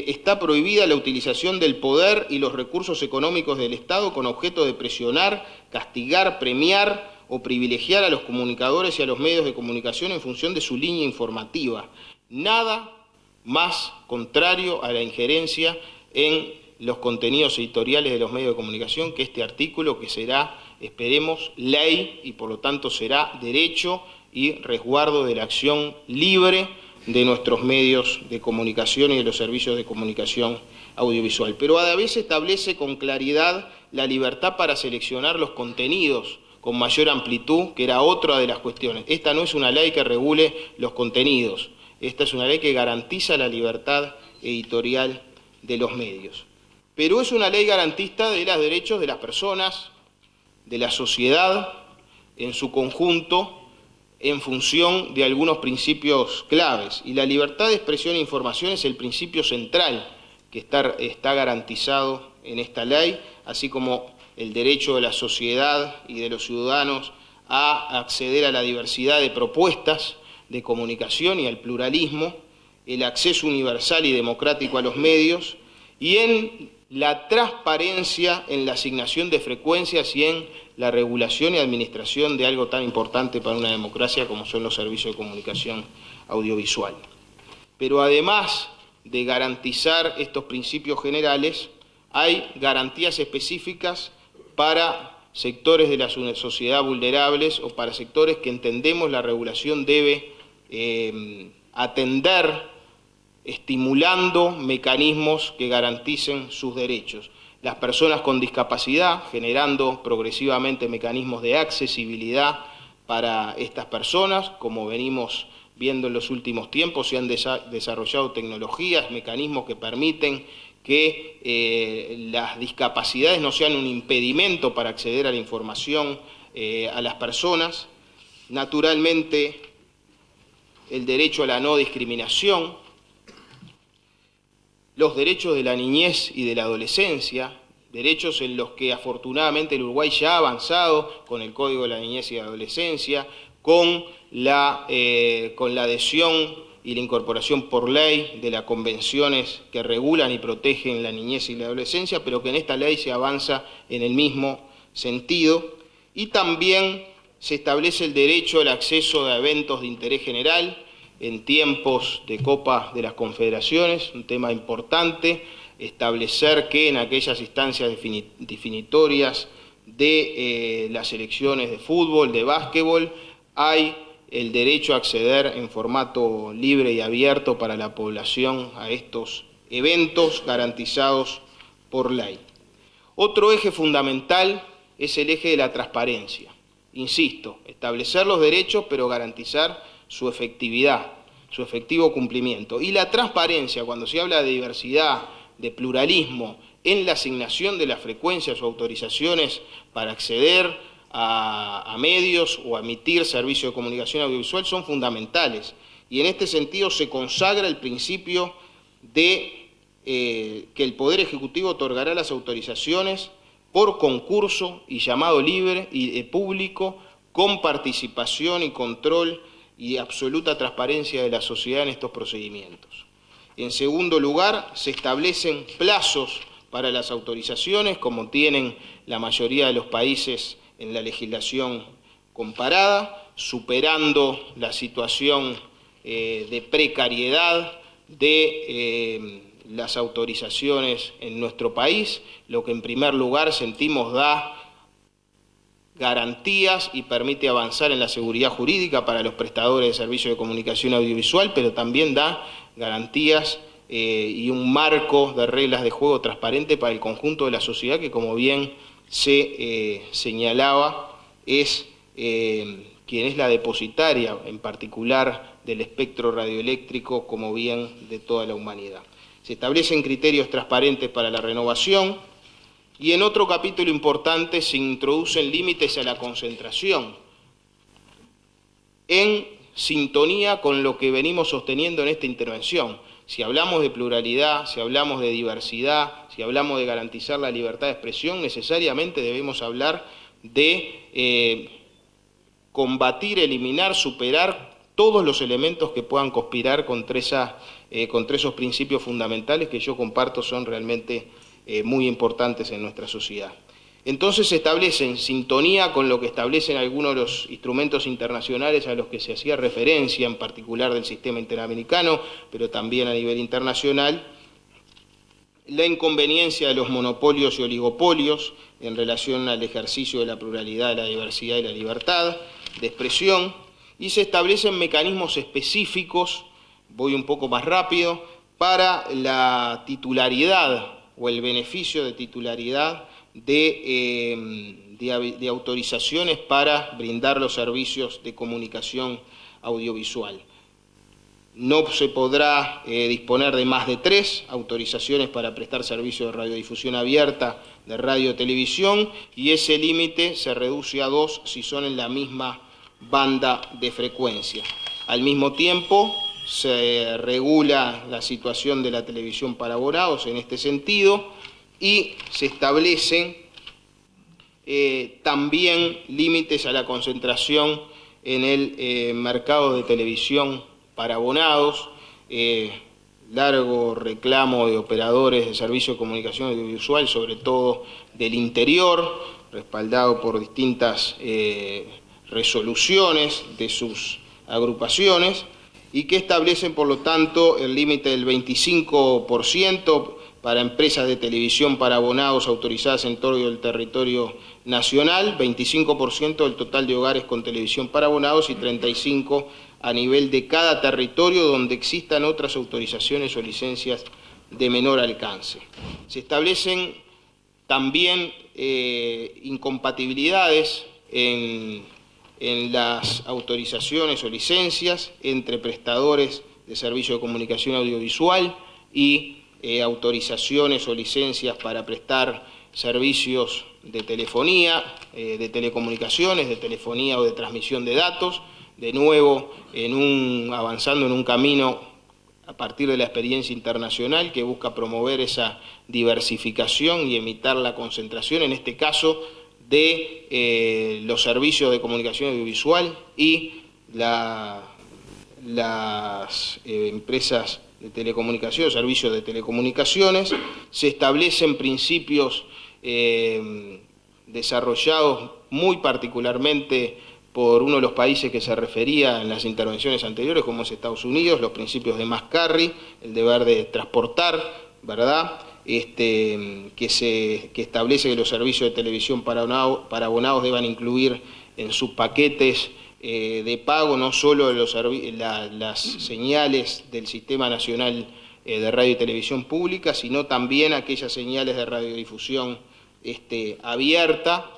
está prohibida la utilización del poder y los recursos económicos del Estado con objeto de presionar, castigar, premiar o privilegiar a los comunicadores y a los medios de comunicación en función de su línea informativa. Nada más contrario a la injerencia en los contenidos editoriales de los medios de comunicación que este artículo, que será, esperemos, ley y por lo tanto será derecho y resguardo de la acción libre de nuestros medios de comunicación y de los servicios de comunicación audiovisual. Pero a la vez establece con claridad la libertad para seleccionar los contenidos con mayor amplitud, que era otra de las cuestiones. Esta no es una ley que regule los contenidos, esta es una ley que garantiza la libertad editorial de los medios. Pero es una ley garantista de los derechos de las personas, de la sociedad en su conjunto, en función de algunos principios claves. Y la libertad de expresión e información es el principio central que está garantizado en esta ley, así como el derecho de la sociedad y de los ciudadanos a acceder a la diversidad de propuestas de comunicación y al pluralismo, el acceso universal y democrático a los medios, y en la transparencia en la asignación de frecuencias y en la regulación y administración de algo tan importante para una democracia como son los servicios de comunicación audiovisual. Pero además de garantizar estos principios generales, hay garantías específicas para sectores de la sociedad vulnerables o para sectores que entendemos la regulación debe atender, estimulando mecanismos que garanticen sus derechos. Las personas con discapacidad, generando progresivamente mecanismos de accesibilidad para estas personas, como venimos viendo en los últimos tiempos, se han desarrollado tecnologías, mecanismos que permiten que las discapacidades no sean un impedimento para acceder a la información a las personas. Naturalmente, el derecho a la no discriminación, los derechos de la niñez y de la adolescencia, derechos en los que afortunadamente el Uruguay ya ha avanzado con el Código de la Niñez y la Adolescencia, con la adhesión y la incorporación por ley de las convenciones que regulan y protegen la niñez y la adolescencia, pero que en esta ley se avanza en el mismo sentido. Y también se establece el derecho al acceso a eventos de interés general en tiempos de Copa de las Confederaciones, un tema importante, establecer que en aquellas instancias definitorias de las selecciones de fútbol, de básquetbol, hay el derecho a acceder en formato libre y abierto para la población a estos eventos garantizados por ley. Otro eje fundamental es el eje de la transparencia. Insisto, establecer los derechos pero garantizar su efectividad, su efectivo cumplimiento. Y la transparencia, cuando se habla de diversidad, de pluralismo, en la asignación de las frecuencias o autorizaciones para acceder a medios o a emitir servicios de comunicación audiovisual son fundamentales. Y en este sentido se consagra el principio de que el Poder Ejecutivo otorgará las autorizaciones por concurso y llamado libre y público, con participación y control y absoluta transparencia de la sociedad en estos procedimientos. En segundo lugar, se establecen plazos para las autorizaciones, como tienen la mayoría de los países en la legislación comparada, superando la situación de precariedad de las autorizaciones en nuestro país, lo que en primer lugar sentimos da garantías y permite avanzar en la seguridad jurídica para los prestadores de servicios de comunicación audiovisual, pero también da garantías y un marco de reglas de juego transparente para el conjunto de la sociedad que, como bien se señalaba, es quien es la depositaria, en particular del espectro radioeléctrico, como bien de toda la humanidad. Se establecen criterios transparentes para la renovación y en otro capítulo importante se introducen límites a la concentración en sintonía con lo que venimos sosteniendo en esta intervención. Si hablamos de pluralidad, si hablamos de diversidad, si hablamos de garantizar la libertad de expresión, necesariamente debemos hablar de combatir, eliminar, superar todos los elementos que puedan conspirar contra esos principios fundamentales que yo comparto son realmente muy importantes en nuestra sociedad. Entonces se establece en sintonía con lo que establecen algunos de los instrumentos internacionales a los que se hacía referencia, en particular del sistema interamericano, pero también a nivel internacional, la inconveniencia de los monopolios y oligopolios en relación al ejercicio de la pluralidad, de la diversidad y la libertad de expresión, y se establecen mecanismos específicos, voy un poco más rápido, para la titularidad o el beneficio de titularidad de autorizaciones para brindar los servicios de comunicación audiovisual. No se podrá disponer de más de 3 autorizaciones para prestar servicios de radiodifusión abierta, de radio y televisión, y ese límite se reduce a 2 si son en la misma banda de frecuencia. Al mismo tiempo, se regula la situación de la televisión para abonados en este sentido y se establecen también límites a la concentración en el mercado de televisión para abonados, largo reclamo de operadores de servicio de comunicación audiovisual, sobre todo del interior, respaldado por distintas resoluciones de sus agrupaciones, y que establecen, por lo tanto, el límite del 25% para empresas de televisión para abonados autorizadas en todo el territorio nacional, 25% del total de hogares con televisión para abonados y 35% a nivel de cada territorio donde existan otras autorizaciones o licencias de menor alcance. Se establecen también incompatibilidades en las autorizaciones o licencias entre prestadores de servicio de comunicación audiovisual y autorizaciones o licencias para prestar servicios de telefonía, de telecomunicaciones, de telefonía o de transmisión de datos, de nuevo avanzando en un camino a partir de la experiencia internacional que busca promover esa diversificación y evitar la concentración, en este caso, de los servicios de comunicación audiovisual y las empresas de telecomunicación, servicios de telecomunicaciones. Se establecen principios desarrollados muy particularmente por uno de los países que se refería en las intervenciones anteriores, como es Estados Unidos, los principios de Must Carry, el deber de transportar, ¿verdad?, que establece que los servicios de televisión para abonados deban incluir en sus paquetes de pago no solo las señales del Sistema Nacional de Radio y Televisión Pública, sino también aquellas señales de radiodifusión abierta,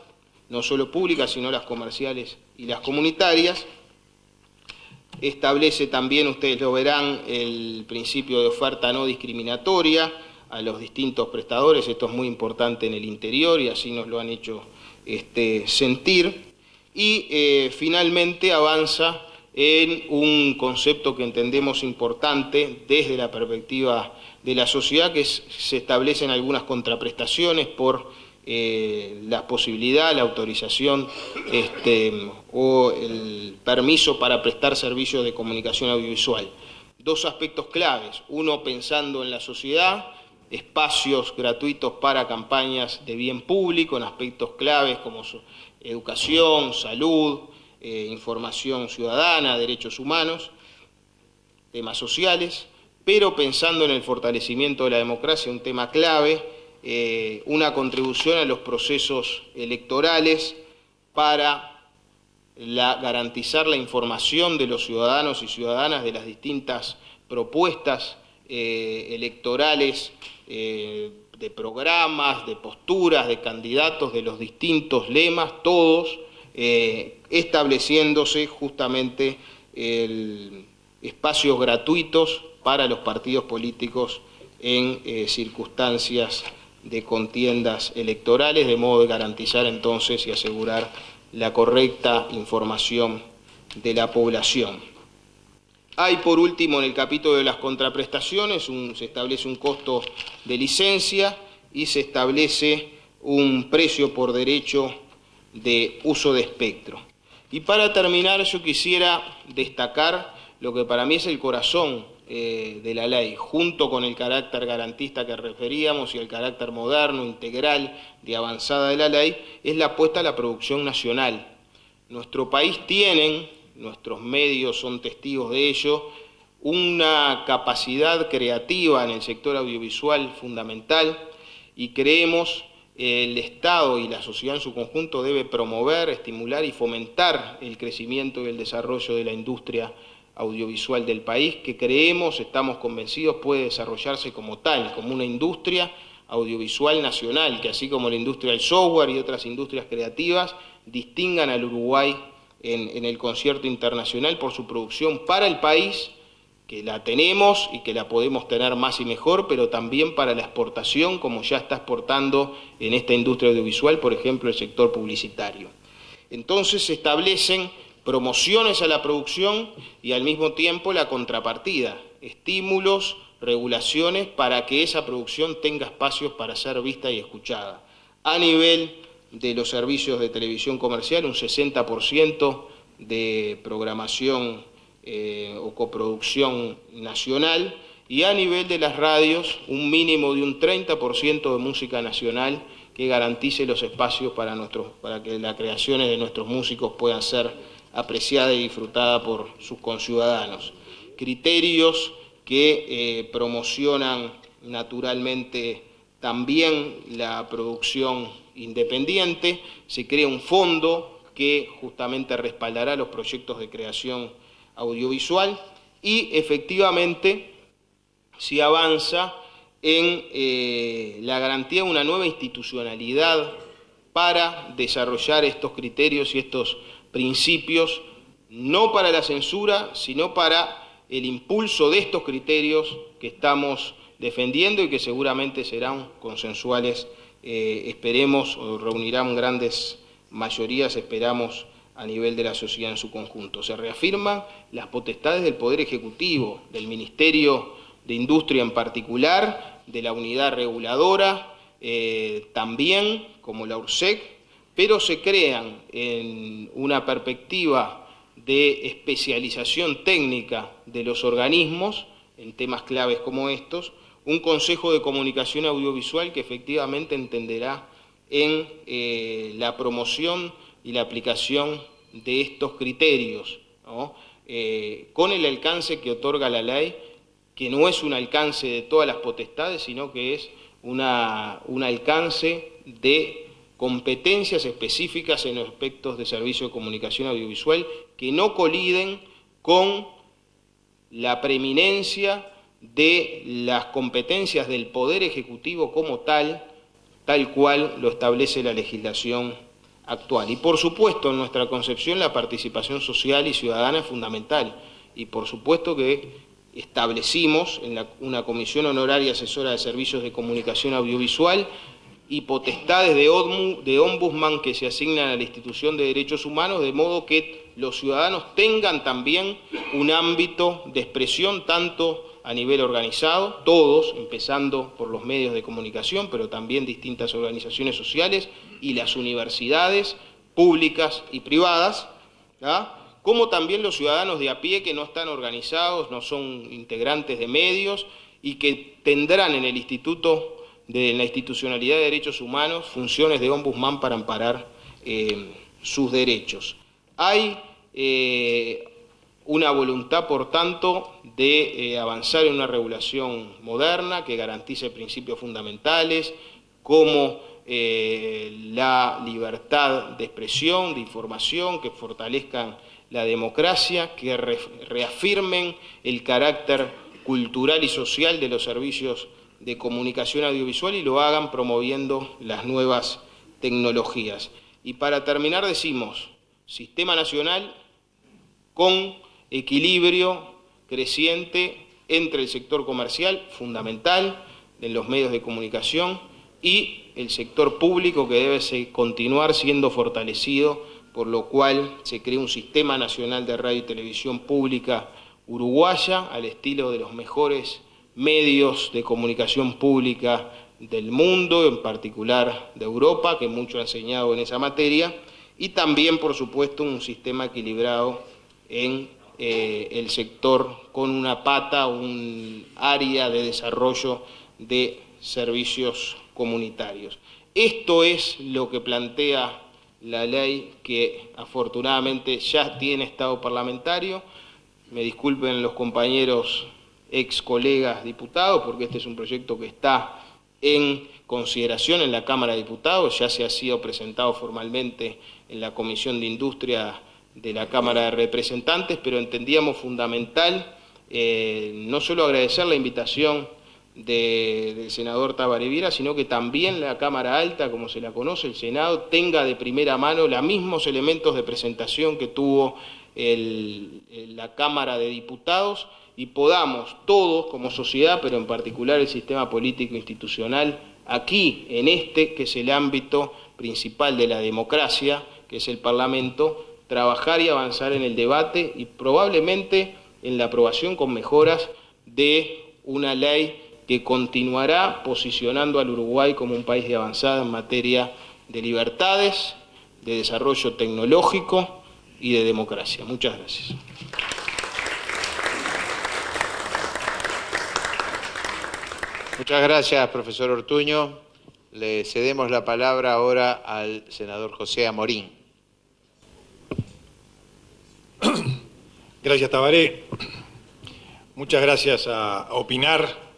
no solo públicas, sino las comerciales y las comunitarias. Establece también, ustedes lo verán, el principio de oferta no discriminatoria a los distintos prestadores. Esto es muy importante en el interior y así nos lo han hecho sentir. Y finalmente avanza en un concepto que entendemos importante desde la perspectiva de la sociedad, que se establecen algunas contraprestaciones por la posibilidad, la autorización o el permiso para prestar servicios de comunicación audiovisual. Dos aspectos claves: uno, pensando en la sociedad, espacios gratuitos para campañas de bien público en aspectos claves como educación, salud, información ciudadana, derechos humanos, temas sociales, pero pensando en el fortalecimiento de la democracia, un tema clave, una contribución a los procesos electorales para garantizar la información de los ciudadanos y ciudadanas de las distintas propuestas electorales, de programas, de posturas, de candidatos, de los distintos lemas, todos estableciéndose justamente espacios gratuitos para los partidos políticos en circunstancias de contiendas electorales, de modo de garantizar entonces y asegurar la correcta información de la población. Hay, por último, en el capítulo de las contraprestaciones, se establece un costo de licencia y se establece un precio por derecho de uso de espectro. Y para terminar, yo quisiera destacar lo que para mí es el corazón de la ley, junto con el carácter garantista que referíamos y el carácter moderno, integral, de avanzada de la ley, es la apuesta a la producción nacional. Nuestro país tiene, nuestros medios son testigos de ello, una capacidad creativa en el sector audiovisual fundamental, y creemos el Estado y la sociedad en su conjunto debe promover, estimular y fomentar el crecimiento y el desarrollo de la industria audiovisual del país, que creemos, estamos convencidos, puede desarrollarse como tal, como una industria audiovisual nacional, que así como la industria del software y otras industrias creativas distingan al Uruguay en el concierto internacional por su producción para el país, que la tenemos y que la podemos tener más y mejor, pero también para la exportación, como ya está exportando en esta industria audiovisual, por ejemplo, el sector publicitario. Entonces se establecen promociones a la producción y al mismo tiempo la contrapartida, estímulos, regulaciones para que esa producción tenga espacios para ser vista y escuchada. A nivel de los servicios de televisión comercial, un 60% de programación o coproducción nacional, y a nivel de las radios un mínimo de un 30% de música nacional que garantice los espacios para que las creaciones de nuestros músicos puedan ser apreciadas y disfrutadas por sus conciudadanos. Criterios que promocionan naturalmente también la producción independiente. Se crea un fondo que justamente respaldará los proyectos de creación audiovisual, y efectivamente se avanza en la garantía de una nueva institucionalidad para desarrollar estos criterios y estos principios, no para la censura, sino para el impulso de estos criterios que estamos defendiendo y que seguramente serán consensuales, esperemos, o reunirán grandes mayorías, esperamos, a nivel de la sociedad en su conjunto. Se reafirman las potestades del Poder Ejecutivo, del Ministerio de Industria en particular, de la unidad reguladora, también como la URSEC, pero se crean en una perspectiva de especialización técnica de los organismos, en temas claves como estos, un Consejo de Comunicación Audiovisual que efectivamente entenderá en la promoción y la aplicación de estos criterios, ¿no? Con el alcance que otorga la ley, que no es un alcance de todas las potestades, sino que es un alcance de competencias específicas en los aspectos de servicio de comunicación audiovisual que no coliden con la preeminencia de las competencias del Poder Ejecutivo como tal cual lo establece la legislación actual. Y por supuesto, en nuestra concepción, la participación social y ciudadana es fundamental. Y por supuesto que establecimos en una comisión honoraria asesora de servicios de comunicación audiovisual y potestades de ombudsman que se asignan a la institución de derechos humanos, de modo que los ciudadanos tengan también un ámbito de expresión tanto a nivel organizado, todos, empezando por los medios de comunicación, pero también distintas organizaciones sociales y las universidades públicas y privadas, ¿verdad?, como también los ciudadanos de a pie que no están organizados, no son integrantes de medios y que tendrán en el Instituto de la Institucionalidad de Derechos Humanos funciones de ombudsman para amparar sus derechos. Hay una voluntad, por tanto, de avanzar en una regulación moderna que garantice principios fundamentales como la libertad de expresión, de información, que fortalezcan la democracia, que reafirmen el carácter cultural y social de los servicios de comunicación audiovisual y lo hagan promoviendo las nuevas tecnologías. Y para terminar decimos, sistema nacional con equilibrio creciente entre el sector comercial, fundamental, en los medios de comunicación, y el sector público que debe continuar siendo fortalecido, por lo cual se crea un sistema nacional de radio y televisión pública uruguaya, al estilo de los mejores medios de comunicación pública del mundo, en particular de Europa, que mucho ha enseñado en esa materia, y también, por supuesto, un sistema equilibrado en el sector con una pata, un área de desarrollo de servicios comunitarios. Esto es lo que plantea la ley que afortunadamente ya tiene estado parlamentario. Me disculpen los compañeros ex colegas diputados, porque este es un proyecto que está en consideración en la Cámara de Diputados, ya se ha sido presentado formalmente en la Comisión de Industria de la Cámara de Representantes, pero entendíamos fundamental no solo agradecer la invitación del senador Tabaré Viera, sino que también la Cámara Alta, como se la conoce, el Senado, tenga de primera mano los mismos elementos de presentación que tuvo la Cámara de Diputados y podamos todos como sociedad, pero en particular el sistema político institucional, aquí en este que es el ámbito principal de la democracia, que es el Parlamento, trabajar y avanzar en el debate y probablemente en la aprobación con mejoras de una ley que continuará posicionando al Uruguay como un país de avanzada en materia de libertades, de desarrollo tecnológico y de democracia. Muchas gracias. Muchas gracias, profesor Ortuño. Le cedemos la palabra ahora al senador José Amorín. Gracias, Tabaré. Muchas gracias a Opinar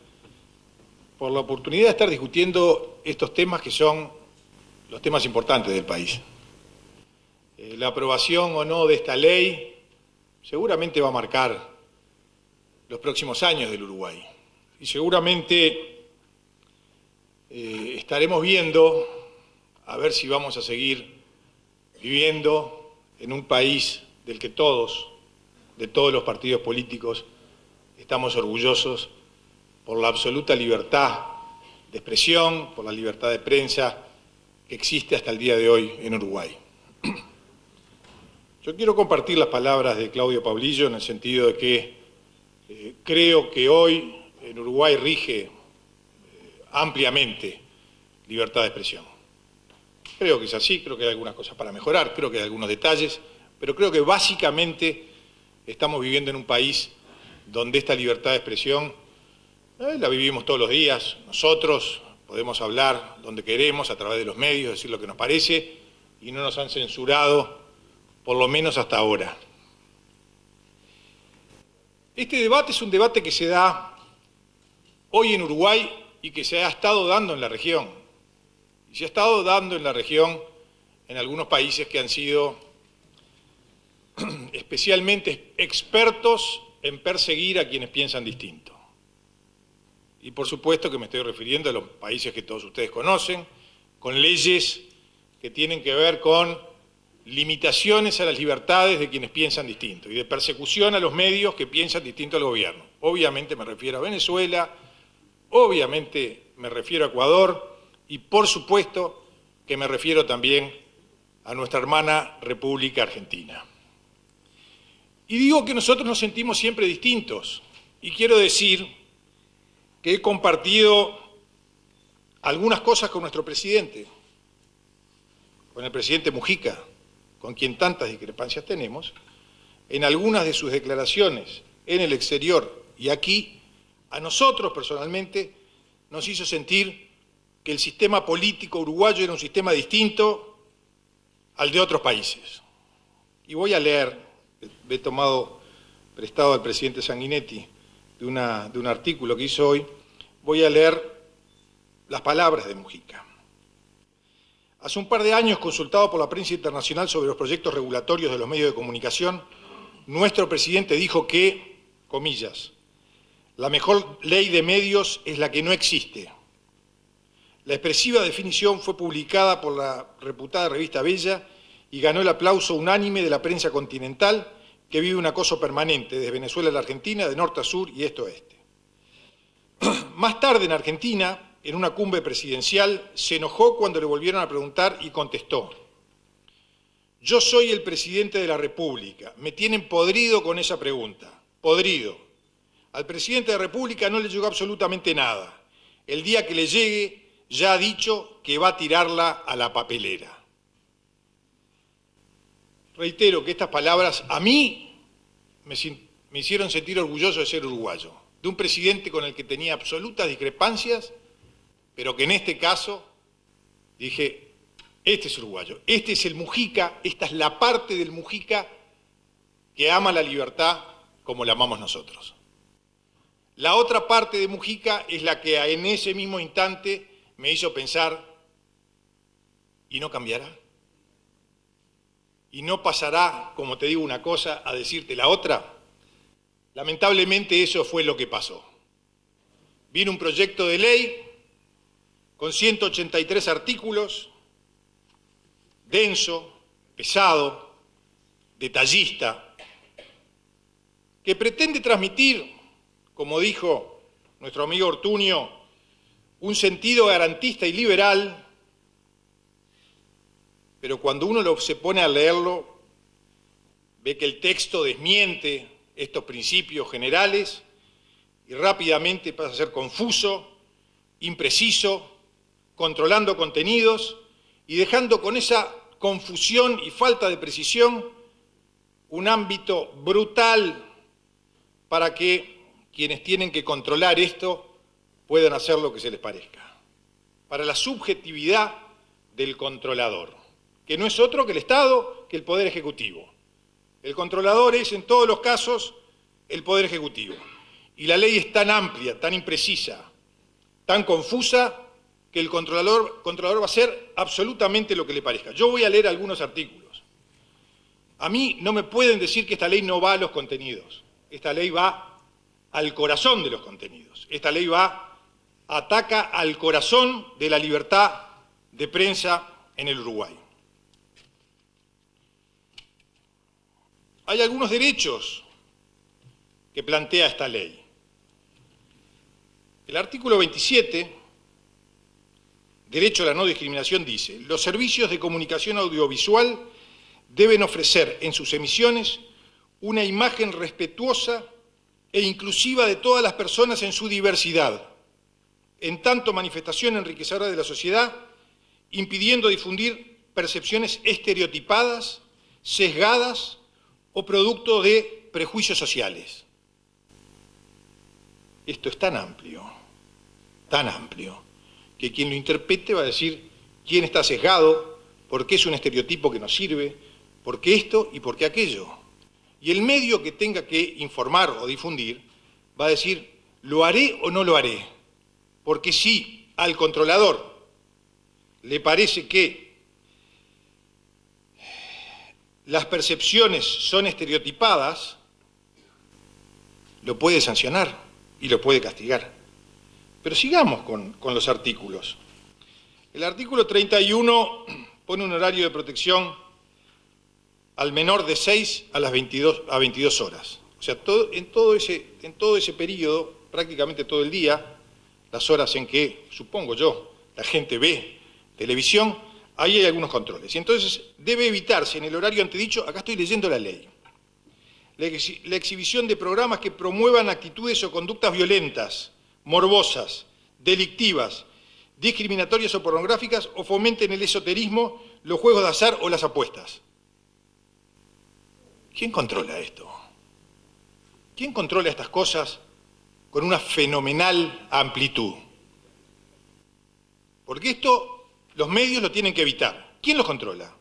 por la oportunidad de estar discutiendo estos temas que son los temas importantes del país. La aprobación o no de esta ley seguramente va a marcar los próximos años del Uruguay. Y seguramente estaremos viendo a ver si vamos a seguir viviendo en un país del que todos, de todos los partidos políticos, estamos orgullosos por la absoluta libertad de expresión, por la libertad de prensa que existe hasta el día de hoy en Uruguay. Yo quiero compartir las palabras de Claudio Pablillo en el sentido de que creo que hoy en Uruguay rige ampliamente libertad de expresión. Creo que es así, creo que hay algunas cosas para mejorar, creo que hay algunos detalles, pero creo que básicamente estamos viviendo en un país donde esta libertad de expresión la vivimos todos los días. Nosotros podemos hablar donde queremos, a través de los medios, decir lo que nos parece, y no nos han censurado, por lo menos hasta ahora. Este debate es un debate que se da hoy en Uruguay y que se ha estado dando en la región. Y se ha estado dando en la región en algunos países que han sido especialmente expertos en perseguir a quienes piensan distinto. Y por supuesto que me estoy refiriendo a los países que todos ustedes conocen, con leyes que tienen que ver con limitaciones a las libertades de quienes piensan distinto y de persecución a los medios que piensan distinto al gobierno. Obviamente me refiero a Venezuela, obviamente me refiero a Ecuador y por supuesto que me refiero también a nuestra hermana República Argentina. Y digo que nosotros nos sentimos siempre distintos y quiero decir que he compartido algunas cosas con nuestro presidente, con el presidente Mujica, con quien tantas discrepancias tenemos, en algunas de sus declaraciones en el exterior y aquí, a nosotros personalmente nos hizo sentir que el sistema político uruguayo era un sistema distinto al de otros países. Y voy a leer, he tomado prestado al presidente Sanguinetti de un artículo que hizo hoy, voy a leer las palabras de Mujica. Hace un par de años, consultado por la prensa internacional sobre los proyectos regulatorios de los medios de comunicación, nuestro presidente dijo que, comillas, la mejor ley de medios es la que no existe. La expresiva definición fue publicada por la reputada revista Bella y ganó el aplauso unánime de la prensa continental, que vive un acoso permanente desde Venezuela a la Argentina, de norte a sur y este a oeste. Más tarde en Argentina, en una cumbre presidencial, se enojó cuando le volvieron a preguntar y contestó: yo soy el presidente de la República, me tienen podrido con esa pregunta, podrido. Al presidente de la República no le llegó absolutamente nada. El día que le llegue, ya ha dicho que va a tirarla a la papelera. Reitero que estas palabras a mí me hicieron sentir orgulloso de ser uruguayo, de un presidente con el que tenía absolutas discrepancias, pero que en este caso dije, este es uruguayo, este es el Mujica, esta es la parte del Mujica que ama la libertad como la amamos nosotros. La otra parte de Mujica es la que en ese mismo instante me hizo pensar, ¿y no cambiará? ¿Y no pasará, como te digo una cosa, a decirte la otra? Lamentablemente eso fue lo que pasó. Vino un proyecto de ley con 183 artículos, denso, pesado, detallista, que pretende transmitir, como dijo nuestro amigo Ortuño, un sentido garantista y liberal, pero cuando uno se pone a leerlo, ve que el texto desmiente estos principios generales y rápidamente pasa a ser confuso, impreciso, controlando contenidos y dejando con esa confusión y falta de precisión un ámbito brutal para que quienes tienen que controlar esto puedan hacer lo que se les parezca. Para la subjetividad del controlador, que no es otro que el Estado, que el Poder Ejecutivo. El controlador es en todos los casos el Poder Ejecutivo. Y la ley es tan amplia, tan imprecisa, tan confusa, que el controlador va a hacer absolutamente lo que le parezca. Yo voy a leer algunos artículos. A mí no me pueden decir que esta ley no va a los contenidos. Esta ley va al corazón de los contenidos. Esta ley ataca al corazón de la libertad de prensa en el Uruguay. Hay algunos derechos que plantea esta ley. El artículo 27, derecho a la no discriminación, dice: los servicios de comunicación audiovisual deben ofrecer en sus emisiones una imagen respetuosa e inclusiva de todas las personas en su diversidad, en tanto manifestación enriquecedora de la sociedad, impidiendo difundir percepciones estereotipadas, sesgadas o producto de prejuicios sociales. Esto es tan amplio, que quien lo interprete va a decir quién está sesgado, por qué es un estereotipo que nos sirve, por qué esto y por qué aquello. Y el medio que tenga que informar o difundir va a decir, ¿lo haré o no lo haré? Porque si al controlador le parece que las percepciones son estereotipadas, lo puede sancionar y lo puede castigar. Pero sigamos con los artículos. El artículo 31 pone un horario de protección al menor de 6 a las 22 horas. O sea, en todo ese periodo, prácticamente todo el día, las horas en que, supongo yo, la gente ve televisión, ahí hay algunos controles. Y entonces debe evitarse en el horario antedicho, acá estoy leyendo la ley, la exhibición de programas que promuevan actitudes o conductas violentas, morbosas, delictivas, discriminatorias o pornográficas o fomenten el esoterismo, los juegos de azar o las apuestas. ¿Quién controla esto? ¿Quién controla estas cosas con una fenomenal amplitud? Porque esto los medios lo tienen que evitar. ¿Quién los controla?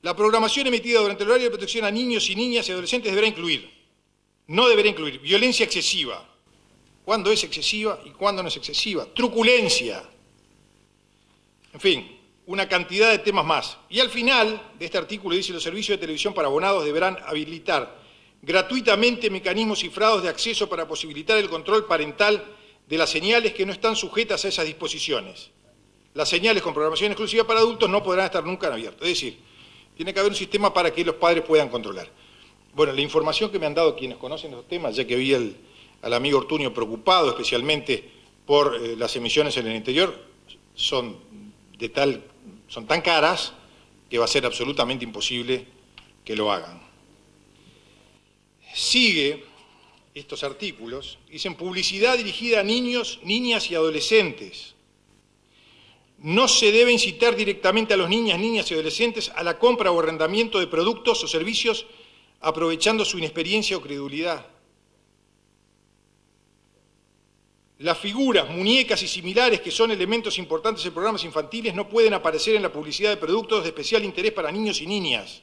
La programación emitida durante el horario de protección a niños y niñas y adolescentes deberá incluir, no deberá incluir, violencia excesiva. ¿Cuándo es excesiva y cuándo no es excesiva? Truculencia. En fin, una cantidad de temas más. Y al final de este artículo dice: los servicios de televisión para abonados deberán habilitar gratuitamente mecanismos cifrados de acceso para posibilitar el control parental de las señales que no están sujetas a esas disposiciones. Las señales con programación exclusiva para adultos no podrán estar nunca en abierto. Es decir, tiene que haber un sistema para que los padres puedan controlar. Bueno, la información que me han dado quienes conocen los temas, ya que vi al amigo Ortuño preocupado especialmente por las emisiones en el interior, son tan caras que va a ser absolutamente imposible que lo hagan. Sigue estos artículos, dicen: publicidad dirigida a niños, niñas y adolescentes. No se debe incitar directamente a los niños, niñas y adolescentes a la compra o arrendamiento de productos o servicios aprovechando su inexperiencia o credulidad. Las figuras, muñecas y similares que son elementos importantes en programas infantiles no pueden aparecer en la publicidad de productos de especial interés para niños y niñas.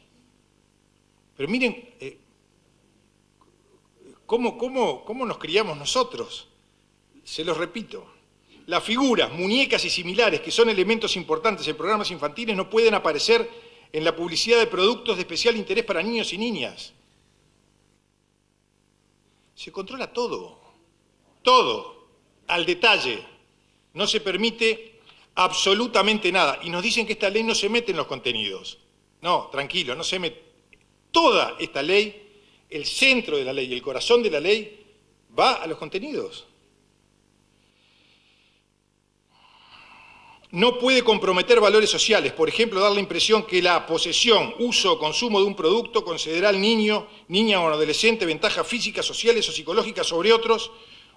Pero miren, ¿cómo nos criamos nosotros? Se los repito. Las figuras, muñecas y similares que son elementos importantes en programas infantiles no pueden aparecer en la publicidad de productos de especial interés para niños y niñas. Se controla todo, todo, al detalle. No se permite absolutamente nada. Y nos dicen que esta ley no se mete en los contenidos. No, tranquilo, no se mete. Toda esta ley, el centro de la ley, el corazón de la ley, va a los contenidos. No puede comprometer valores sociales, por ejemplo, dar la impresión que la posesión, uso o consumo de un producto concederá al niño, niña o adolescente ventajas físicas, sociales o psicológicas sobre otros,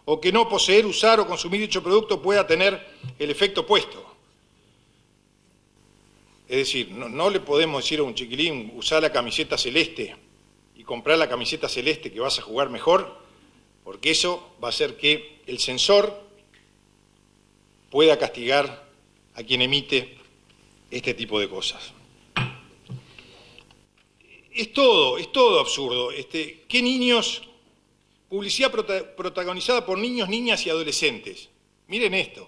o que no poseer, usar o consumir dicho producto pueda tener el efecto opuesto. Es decir, no le podemos decir a un chiquilín: usar la camiseta celeste y comprar la camiseta celeste que vas a jugar mejor, porque eso va a hacer que el censor pueda castigar a quien emite este tipo de cosas. Es todo absurdo. ¿Qué niños? Publicidad protagonizada por niños, niñas y adolescentes. Miren esto.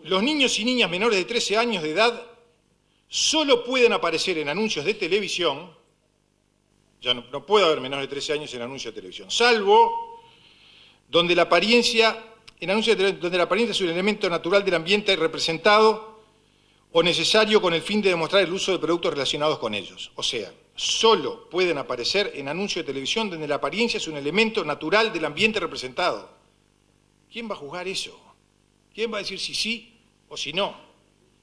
Los niños y niñas menores de 13 años de edad solo pueden aparecer en anuncios de televisión. Ya no puede haber menores de 13 años en anuncios de televisión, salvo donde la apariencia es un elemento natural del ambiente representado o necesario con el fin de demostrar el uso de productos relacionados con ellos. O sea, solo pueden aparecer en anuncios de televisión donde la apariencia es un elemento natural del ambiente representado. ¿Quién va a juzgar eso? ¿Quién va a decir si sí o si no?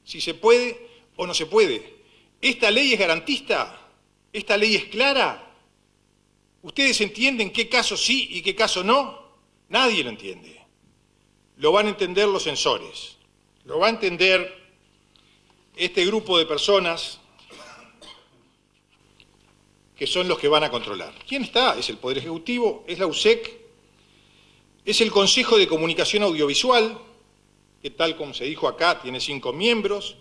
Si se puede o no se puede. ¿Esta ley es garantista? ¿Esta ley es clara? ¿Ustedes entienden qué caso sí y qué caso no? Nadie lo entiende. Lo van a entender los censores, lo va a entender este grupo de personas que son los que van a controlar. ¿Quién está? Es el Poder Ejecutivo, es la USEC, es el Consejo de Comunicación Audiovisual, que tal como se dijo acá, tiene 5 miembros,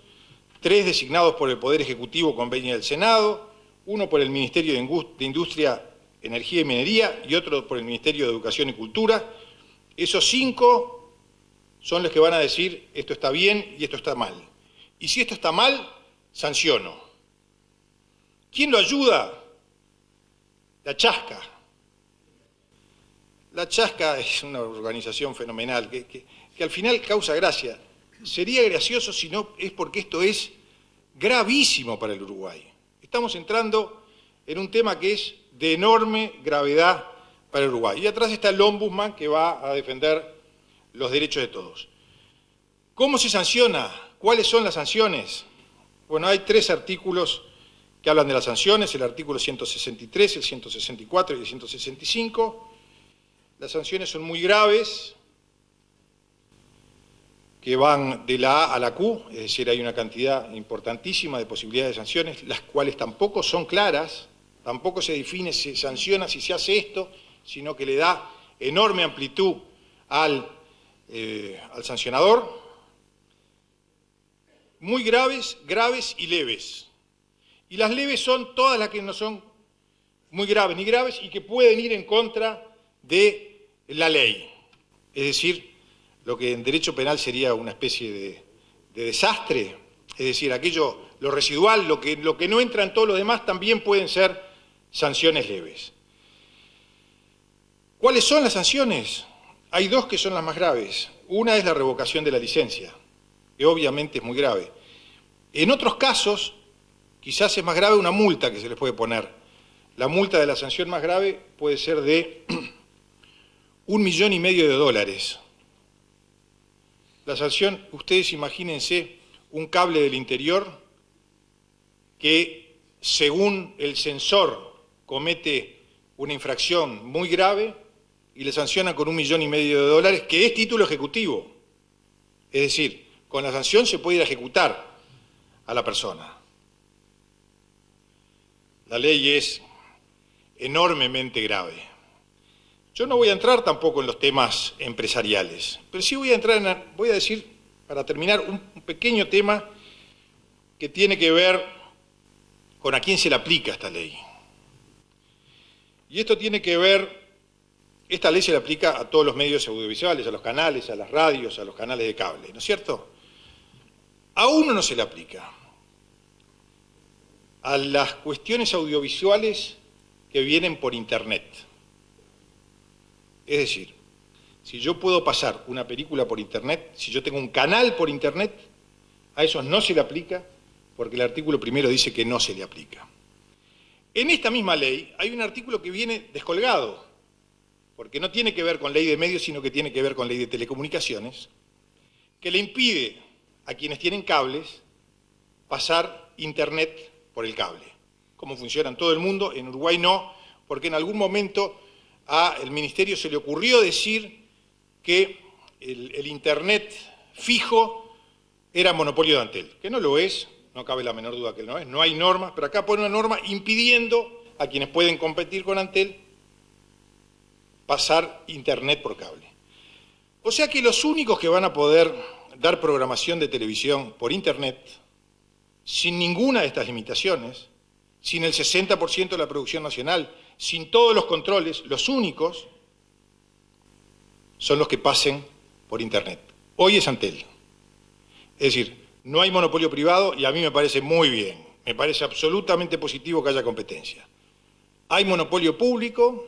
3 designados por el Poder Ejecutivo con venia del Senado, 1 por el Ministerio de Industria, Energía y Minería y otro por el Ministerio de Educación y Cultura. Esos 5 son los que van a decir esto está bien y esto está mal. Y si esto está mal, sanciono. ¿Quién lo ayuda? La Chasca. La Chasca es una organización fenomenal que al final causa gracia. Sería gracioso si no es porque esto es gravísimo para el Uruguay. Estamos entrando en un tema que es de enorme gravedad para el Uruguay. Y atrás está el Ombudsman que va a defender los derechos de todos. ¿Cómo se sanciona? ¿Cuáles son las sanciones? Bueno, hay 3 artículos que hablan de las sanciones, el artículo 163, el 164 y el 165. Las sanciones son muy graves, que van de la A a la Q, es decir, hay una cantidad importantísima de posibilidades de sanciones, las cuales tampoco son claras, tampoco se define si se sanciona si se hace esto, sino que le da enorme amplitud al sancionador. Muy graves, graves y leves. Y las leves son todas las que no son muy graves ni graves y que pueden ir en contra de la ley. Es decir, lo que en derecho penal sería una especie de desastre, es decir, aquello, lo residual, lo que no entra en todo lo demás, también pueden ser sanciones leves. ¿Cuáles son las sanciones? Hay 2 que son las más graves. Una es la revocación de la licencia, que obviamente es muy grave. En otros casos, quizás es más grave una multa que se les puede poner. La multa de la sanción más grave puede ser de $1,5 millones. La sanción, ustedes imagínense un cable del interior que, según el censor, comete una infracción muy grave y le sancionan con $1,5 millones, que es título ejecutivo. Es decir, con la sanción se puede ir a ejecutar a la persona. La ley es enormemente grave. Yo no voy a entrar tampoco en los temas empresariales, pero sí voy a decir, para terminar, un pequeño tema que tiene que ver con a quién se le aplica esta ley. Y esto tiene que ver, esta ley se le aplica a todos los medios audiovisuales, a los canales, a las radios, a los canales de cable, ¿no es cierto? A uno no se le aplica. A las cuestiones audiovisuales que vienen por Internet. Es decir, si yo puedo pasar una película por Internet, si yo tengo un canal por Internet, a esos no se le aplica, porque el artículo 1 dice que no se le aplica. En esta misma ley hay un artículo que viene descolgado, porque no tiene que ver con ley de medios, sino que tiene que ver con ley de telecomunicaciones, que le impide a quienes tienen cables pasar Internet por el cable. Como funciona en todo el mundo, en Uruguay no, porque en algún momento al Ministerio se le ocurrió decir que el Internet fijo era monopolio de Antel, que no lo es, no cabe la menor duda que no es, no hay normas, pero acá pone una norma impidiendo a quienes pueden competir con Antel pasar Internet por cable. O sea que los únicos que van a poder dar programación de televisión por Internet, sin ninguna de estas limitaciones, sin el 60% de la producción nacional, sin todos los controles, los únicos son los que pasen por Internet. Hoy es Antel. Es decir, no hay monopolio privado y a mí me parece muy bien, me parece absolutamente positivo que haya competencia. Hay monopolio público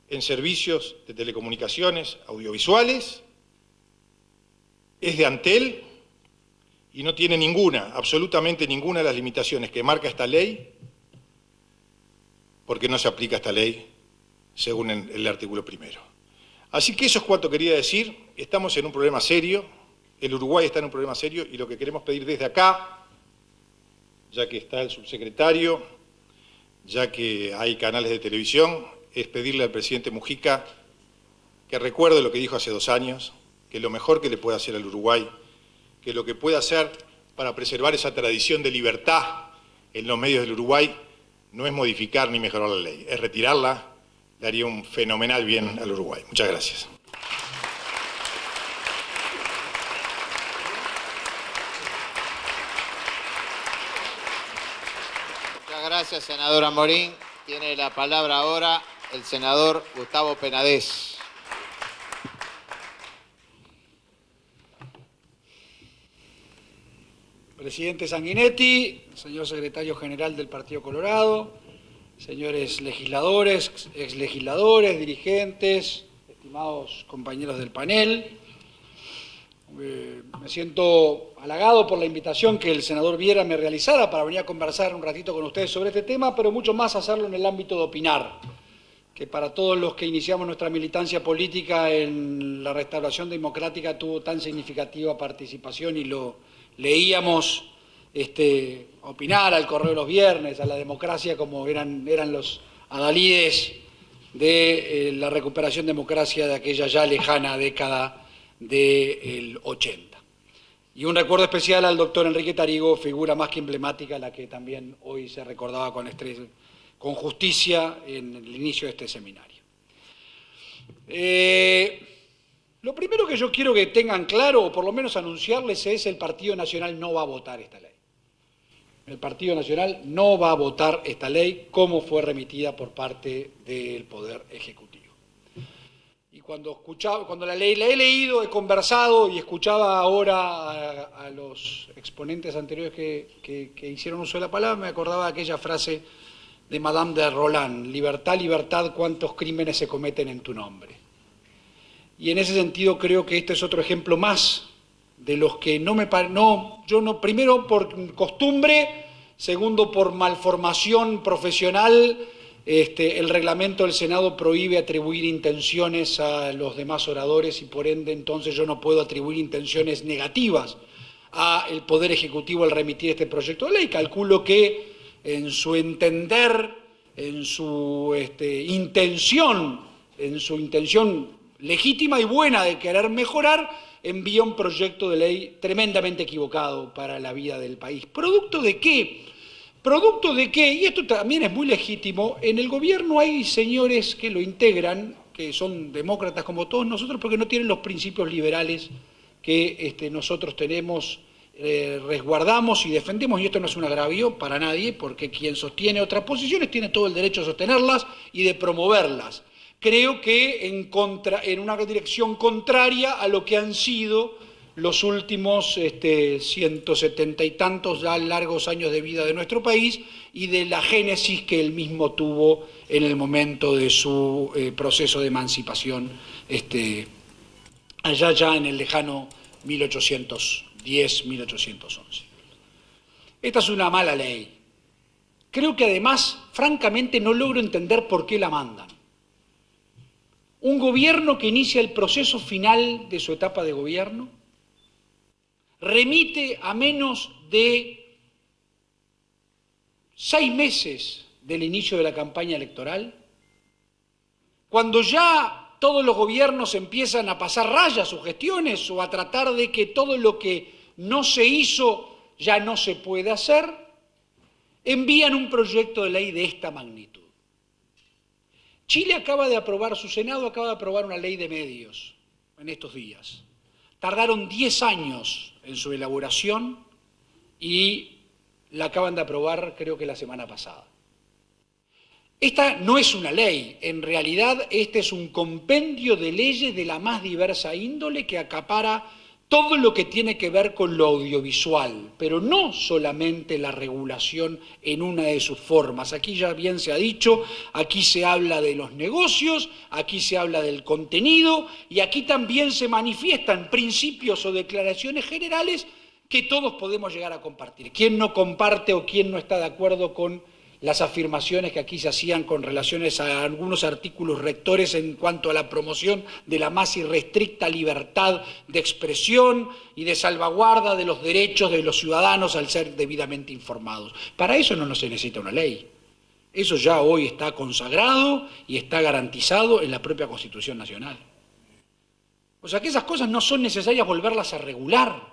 en servicios de telecomunicaciones audiovisuales, es de Antel y no tiene ninguna, absolutamente ninguna de las limitaciones que marca esta ley, porque no se aplica esta ley según el artículo 1. Así que eso es cuanto quería decir. Estamos en un problema serio, el Uruguay está en un problema serio y lo que queremos pedir desde acá, ya que está el subsecretario, ya que hay canales de televisión, es pedirle al presidente Mujica que recuerde lo que dijo hace 2 años, que lo mejor que le puede hacer al Uruguay, que lo que puede hacer para preservar esa tradición de libertad en los medios del Uruguay no es modificar ni mejorar la ley, es retirarla, le haría un fenomenal bien al Uruguay. Muchas gracias. Muchas gracias, senador Amorín. Tiene la palabra ahora el senador Gustavo Penades. Presidente Sanguinetti, señor secretario general del Partido Colorado, señores legisladores, exlegisladores, dirigentes, estimados compañeros del panel. Me siento halagado por la invitación que el senador Viera me realizara para venir a conversar un ratito con ustedes sobre este tema, pero mucho más hacerlo en el ámbito de opinar, que para todos los que iniciamos nuestra militancia política en la restauración democrática tuvo tan significativa participación y lo leíamos opinar al correo los viernes, a la democracia como eran los adalides de la recuperación democracia de aquella ya lejana década del 80. Y un recuerdo especial al doctor Enrique Tarigo, figura más que emblemática, la que también hoy se recordaba con justicia en el inicio de este seminario. Lo primero que yo quiero que tengan claro, o por lo menos anunciarles, es el Partido Nacional no va a votar esta ley. El Partido Nacional no va a votar esta ley como fue remitida por parte del Poder Ejecutivo. Y cuando la he leído, he conversado y escuchaba ahora a los exponentes anteriores que hicieron uso de la palabra, me acordaba de aquella frase de Madame de Roland: libertad, libertad, cuántos crímenes se cometen en tu nombre. Y en ese sentido creo que este es otro ejemplo más de los que primero por costumbre, segundo por malformación profesional, el reglamento del Senado prohíbe atribuir intenciones a los demás oradores y por ende entonces yo no puedo atribuir intenciones negativas al Poder Ejecutivo al remitir este proyecto de ley. Calculo que en su entender, en su intención legítima y buena de querer mejorar, envía un proyecto de ley tremendamente equivocado para la vida del país. ¿Producto de qué? Producto de que, y esto también es muy legítimo, en el gobierno hay señores que lo integran, que son demócratas como todos nosotros, porque no tienen los principios liberales que nosotros tenemos, resguardamos y defendemos, y esto no es un agravio para nadie, porque quien sostiene otras posiciones tiene todo el derecho a sostenerlas y de promoverlas. Creo que en una dirección contraria a lo que han sido los últimos 170 y tantos ya largos años de vida de nuestro país y de la génesis que él mismo tuvo en el momento de su proceso de emancipación allá ya en el lejano 1810, 1811. Esta es una mala ley. Creo que además, francamente, no logro entender por qué la mandan. Un gobierno que inicia el proceso final de su etapa de gobierno remite a menos de 6 meses del inicio de la campaña electoral, cuando ya todos los gobiernos empiezan a pasar raya a sus gestiones o a tratar de que todo lo que no se hizo ya no se puede hacer, envían un proyecto de ley de esta magnitud. Chile acaba de aprobar, su Senado acaba de aprobar una ley de medios en estos días. Tardaron 10 años en su elaboración y la acaban de aprobar creo que la semana pasada. Esta no es una ley, en realidad este es un compendio de leyes de la más diversa índole que acapara todo lo que tiene que ver con lo audiovisual, pero no solamente la regulación en una de sus formas. Aquí ya bien se ha dicho, aquí se habla de los negocios, aquí se habla del contenido y aquí también se manifiestan principios o declaraciones generales que todos podemos llegar a compartir. ¿Quién no comparte o quién no está de acuerdo con las afirmaciones que aquí se hacían con relaciones a algunos artículos rectores en cuanto a la promoción de la más irrestricta libertad de expresión y de salvaguarda de los derechos de los ciudadanos al ser debidamente informados? Para eso no se necesita una ley. Eso ya hoy está consagrado y está garantizado en la propia Constitución Nacional. O sea que esas cosas no son necesarias volverlas a regular.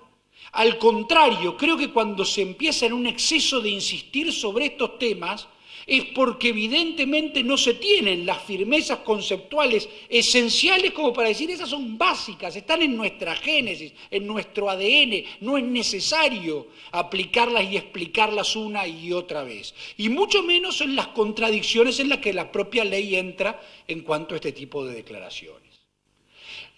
Al contrario, creo que cuando se empieza en un exceso de insistir sobre estos temas, es porque evidentemente no se tienen las firmezas conceptuales esenciales como para decir esas son básicas, están en nuestra génesis, en nuestro ADN, no es necesario aplicarlas y explicarlas una y otra vez. Y mucho menos en las contradicciones en las que la propia ley entra en cuanto a este tipo de declaraciones.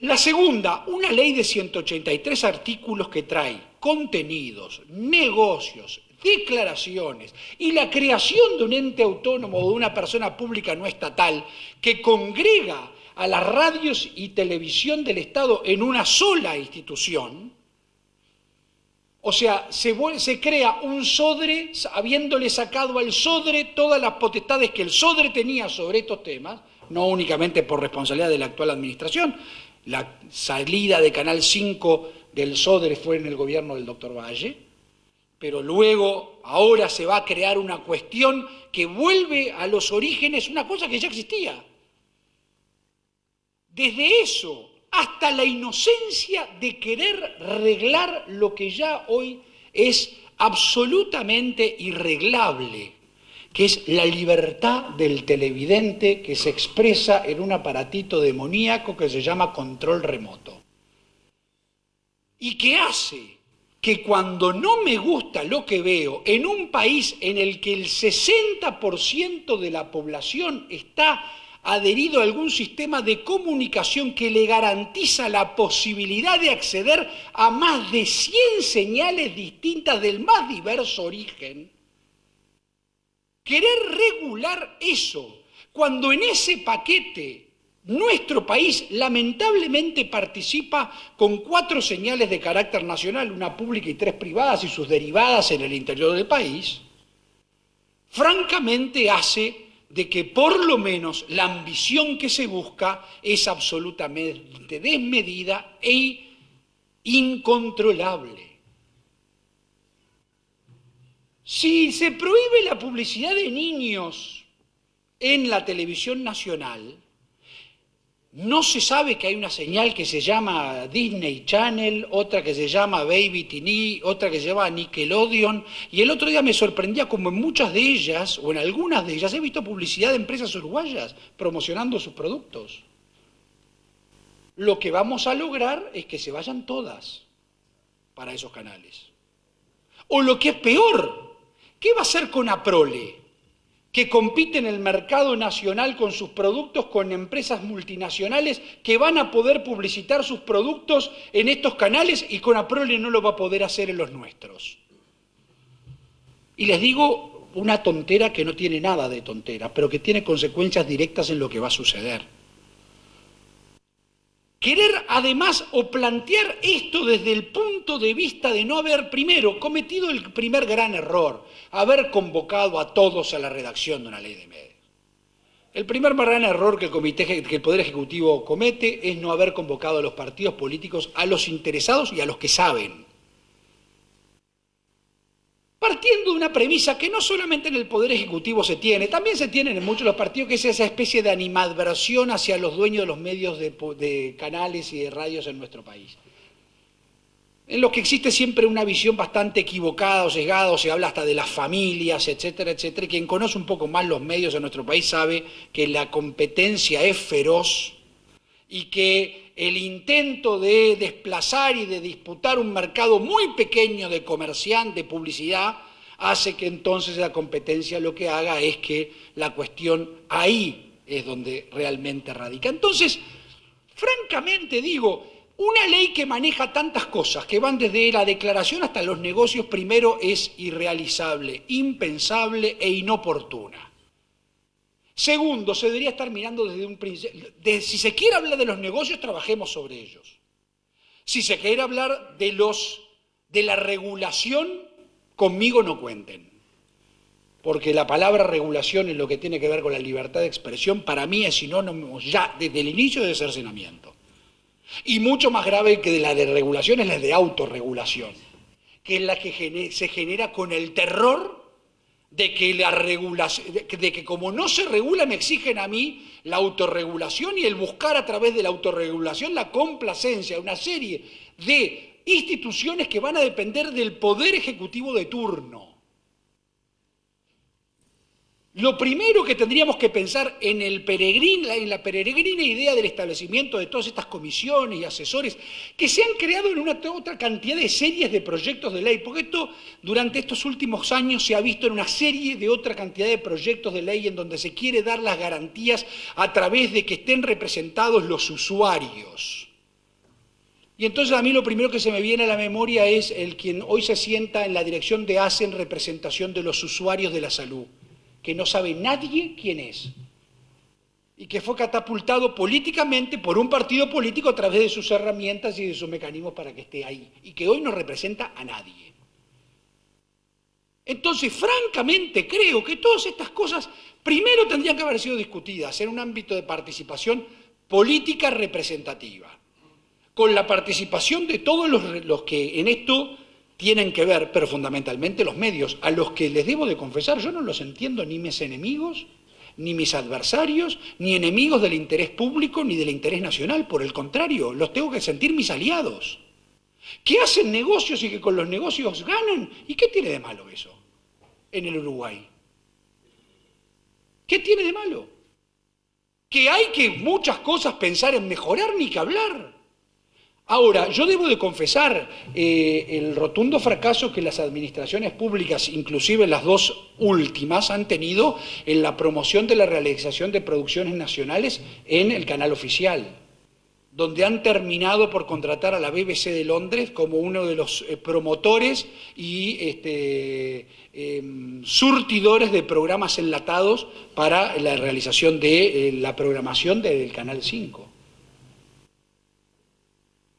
La segunda, una ley de 183 artículos que trae contenidos, negocios, declaraciones y la creación de un ente autónomo o de una persona pública no estatal que congrega a las radios y televisión del Estado en una sola institución, o sea, se crea un SODRE habiéndole sacado al SODRE todas las potestades que el SODRE tenía sobre estos temas, no únicamente por responsabilidad de la actual administración. La salida de Canal 5 del SODRE fue en el gobierno del doctor Valle, pero luego, ahora se va a crear una cuestión que vuelve a los orígenes, una cosa que ya existía. Desde eso hasta la inocencia de querer reglar lo que ya hoy es absolutamente irreglable, que es la libertad del televidente que se expresa en un aparatito demoníaco que se llama control remoto. Y que hace que cuando no me gusta lo que veo en un país en el que el 60% de la población está adherido a algún sistema de comunicación que le garantiza la posibilidad de acceder a más de 100 señales distintas del más diverso origen, querer regular eso, cuando en ese paquete nuestro país lamentablemente participa con 4 señales de carácter nacional, una pública y 3 privadas y sus derivadas en el interior del país, francamente hace de que por lo menos la ambición que se busca es absolutamente desmedida e incontrolable. Si se prohíbe la publicidad de niños en la televisión nacional, no se sabe que hay una señal que se llama Disney Channel, otra que se llama Baby TV, otra que se llama Nickelodeon, y el otro día me sorprendía como en muchas de ellas, o en algunas de ellas, he visto publicidad de empresas uruguayas promocionando sus productos. Lo que vamos a lograr es que se vayan todas para esos canales. O lo que es peor, ¿qué va a hacer con Aprole? Que compite en el mercado nacional con sus productos con empresas multinacionales que van a poder publicitar sus productos en estos canales y con Aprole no lo va a poder hacer en los nuestros. Y les digo una tontera que no tiene nada de tontera, pero que tiene consecuencias directas en lo que va a suceder. Querer además o plantear esto desde el punto de vista de no haber primero cometido el primer gran error, haber convocado a todos a la redacción de una ley de medios. El primer gran error que el Poder Ejecutivo comete es no haber convocado a los partidos políticos, a los interesados y a los que saben. Partiendo de una premisa que no solamente en el Poder Ejecutivo se tiene, también se tiene en muchos de los partidos, que es esa especie de animadversión hacia los dueños de los medios de canales y de radios en nuestro país. En los que existe siempre una visión bastante equivocada o sesgada, o se habla hasta de las familias, etcétera, etcétera. Y quien conoce un poco más los medios en nuestro país sabe que la competencia es feroz y que el intento de desplazar y de disputar un mercado muy pequeño de comerciantes, de publicidad, hace que entonces la competencia lo que haga es que la cuestión ahí es donde realmente radica. Entonces, francamente digo, una ley que maneja tantas cosas, que van desde la declaración hasta los negocios, primero es irrealizable, impensable e inoportuna. Segundo, se debería estar mirando desde un principio. Si se quiere hablar de los negocios, trabajemos sobre ellos. Si se quiere hablar de la regulación, conmigo no cuenten. Porque la palabra regulación en lo que tiene que ver con la libertad de expresión, para mí es sinónimo ya desde el inicio de cercenamiento. Y mucho más grave que de la de regulación es la de autorregulación, que es la que se genera con el terror de que como no se regula me exigen a mí la autorregulación y el buscar a través de la autorregulación la complacencia de una serie de instituciones que van a depender del Poder Ejecutivo de turno. Lo primero que tendríamos que pensar en la peregrina idea del establecimiento de todas estas comisiones y asesores que se han creado en una otra cantidad de series de proyectos de ley, porque esto durante estos últimos años se ha visto en una serie de otra cantidad de proyectos de ley en donde se quiere dar las garantías a través de que estén representados los usuarios. Y entonces a mí lo primero que se me viene a la memoria es el quien hoy se sienta en la dirección de ACE en representación de los usuarios de la salud, que no sabe nadie quién es, y que fue catapultado políticamente por un partido político a través de sus herramientas y de sus mecanismos para que esté ahí, y que hoy no representa a nadie. Entonces, francamente, creo que todas estas cosas primero tendrían que haber sido discutidas en un ámbito de participación política representativa, con la participación de todos los que en esto tienen que ver, pero fundamentalmente los medios, a los que les debo de confesar, yo no los entiendo ni mis enemigos, ni mis adversarios, ni enemigos del interés público, ni del interés nacional. Por el contrario, los tengo que sentir mis aliados, que hacen negocios y que con los negocios ganan. ¿Y qué tiene de malo eso en el Uruguay? ¿Qué tiene de malo? Que hay que muchas cosas pensar en mejorar, ni que hablar. Ahora, yo debo de confesar el rotundo fracaso que las administraciones públicas, inclusive las dos últimas, han tenido en la promoción de la realización de producciones nacionales en el canal oficial, donde han terminado por contratar a la BBC de Londres como uno de los promotores y surtidores de programas enlatados para la realización de la programación del Canal 5.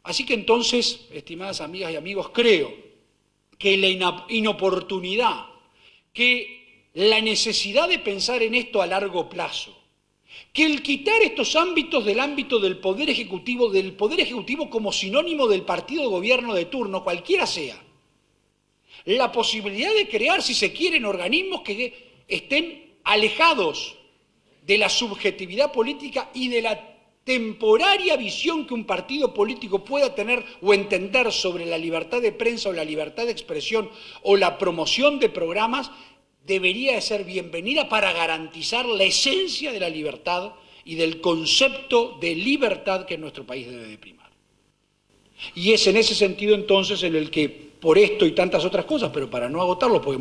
Así que entonces, estimadas amigas y amigos, creo que la inoportunidad, que la necesidad de pensar en esto a largo plazo, que el quitar estos ámbitos del ámbito del Poder Ejecutivo como sinónimo del partido de gobierno de turno, cualquiera sea, la posibilidad de crear, si se quieren, organismos que estén alejados de la subjetividad política y de la temporaria visión que un partido político pueda tener o entender sobre la libertad de prensa o la libertad de expresión o la promoción de programas, debería de ser bienvenida para garantizar la esencia de la libertad y del concepto de libertad que en nuestro país debe de primar. Y es en ese sentido entonces en el que, por esto y tantas otras cosas, pero para no agotarlo, porque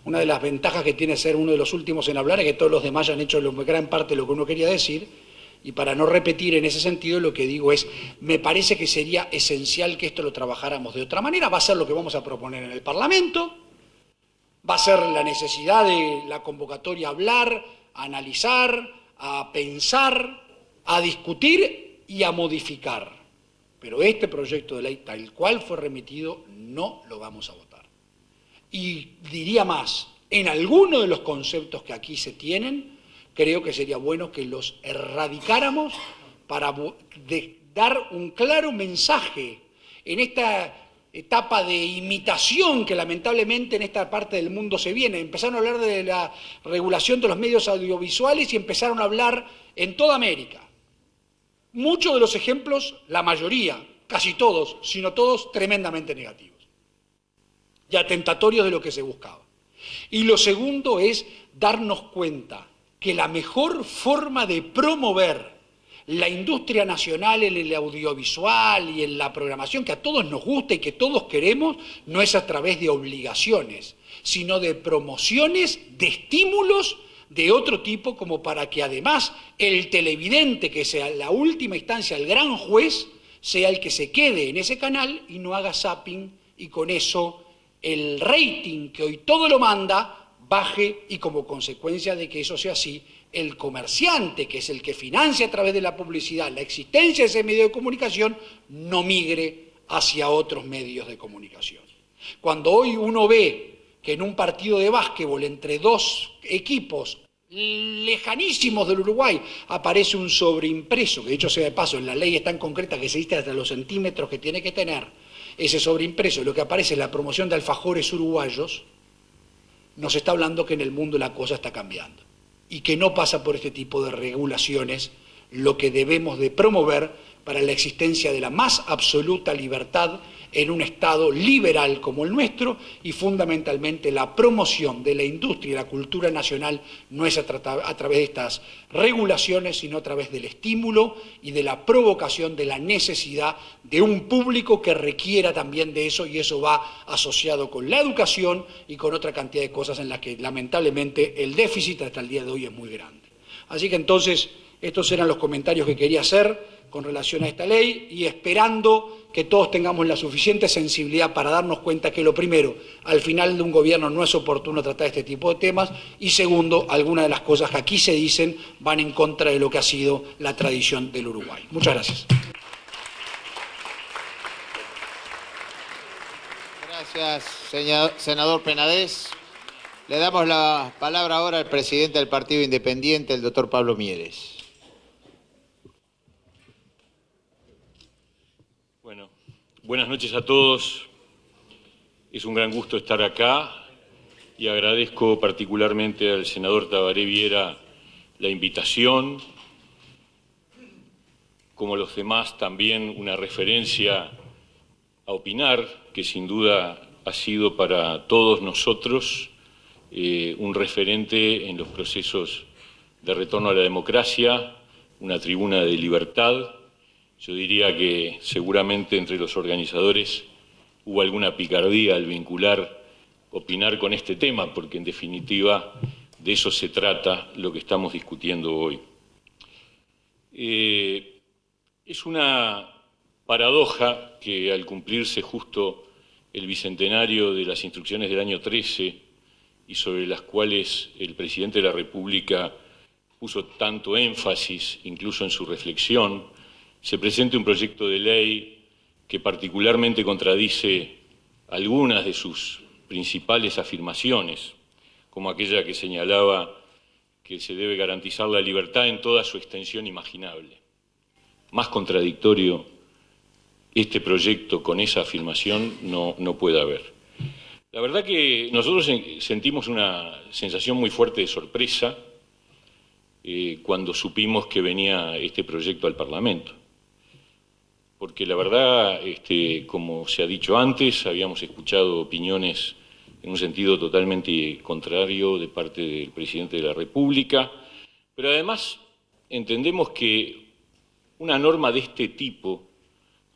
una de las ventajas que tiene ser uno de los últimos en hablar es que todos los demás ya han hecho gran parte de lo que uno quería decir. Y para no repetir en ese sentido, lo que digo es, me parece que sería esencial que esto lo trabajáramos de otra manera. Va a ser lo que vamos a proponer en el Parlamento, va a ser la necesidad de la convocatoria a hablar, a analizar, a pensar, a discutir y a modificar. Pero este proyecto de ley, tal cual fue remitido, no lo vamos a votar. Y diría más, en alguno de los conceptos que aquí se tienen, creo que sería bueno que los erradicáramos para dar un claro mensaje en esta etapa de imitación que lamentablemente en esta parte del mundo se viene. Empezaron a hablar de la regulación de los medios audiovisuales y empezaron a hablar en toda América. Muchos de los ejemplos, la mayoría, casi todos, sino todos, tremendamente negativos y atentatorios de lo que se buscaba. Y lo segundo es darnos cuenta que la mejor forma de promover la industria nacional en el audiovisual y en la programación que a todos nos gusta y que todos queremos, no es a través de obligaciones, sino de promociones, de estímulos de otro tipo, como para que además el televidente, que sea en la última instancia el gran juez, sea el que se quede en ese canal y no haga zapping, y con eso el rating que hoy todo lo manda baje, y como consecuencia de que eso sea así, el comerciante, que es el que financia a través de la publicidad la existencia de ese medio de comunicación, no migre hacia otros medios de comunicación. Cuando hoy uno ve que en un partido de básquetbol entre dos equipos lejanísimos del Uruguay aparece un sobreimpreso, que dicho sea de paso, en la ley es tan concreta que se dice hasta los centímetros que tiene que tener ese sobreimpreso, lo que aparece es la promoción de alfajores uruguayos, nos está hablando que en el mundo la cosa está cambiando y que no pasa por este tipo de regulaciones lo que debemos de promover para la existencia de la más absoluta libertad en un Estado liberal como el nuestro, y fundamentalmente la promoción de la industria y la cultura nacional no es a través de estas regulaciones, sino a través del estímulo y de la provocación de la necesidad de un público que requiera también de eso, y eso va asociado con la educación y con otra cantidad de cosas en las que lamentablemente el déficit hasta el día de hoy es muy grande. Así que entonces estos eran los comentarios que quería hacer con relación a esta ley, y esperando que todos tengamos la suficiente sensibilidad para darnos cuenta que, lo primero, al final de un gobierno no es oportuno tratar este tipo de temas, y segundo, algunas de las cosas que aquí se dicen van en contra de lo que ha sido la tradición del Uruguay. Muchas gracias. Gracias, senador Penades. Le damos la palabra ahora al presidente del Partido Independiente, el doctor Pablo Mieres. Bueno, buenas noches a todos. Es un gran gusto estar acá y agradezco particularmente al senador Tabaré Viera la invitación. Como los demás, también una referencia a opinar, que sin duda ha sido para todos nosotros un referente en los procesos de retorno a la democracia, una tribuna de libertad. Yo diría que seguramente entre los organizadores hubo alguna picardía al vincular opinar con este tema, porque en definitiva de eso se trata lo que estamos discutiendo hoy. Es una paradoja que al cumplirse justo el bicentenario de las instrucciones del año 13, y sobre las cuales el presidente de la República puso tanto énfasis, incluso en su reflexión, se presente un proyecto de ley que particularmente contradice algunas de sus principales afirmaciones, como aquella que señalaba que se debe garantizar la libertad en toda su extensión imaginable. Más contradictorio este proyecto con esa afirmación no puede haber. La verdad que nosotros sentimos una sensación muy fuerte de sorpresa cuando supimos que venía este proyecto al Parlamento. Porque la verdad, como se ha dicho antes, habíamos escuchado opiniones en un sentido totalmente contrario de parte del presidente de la República, pero además entendemos que una norma de este tipo,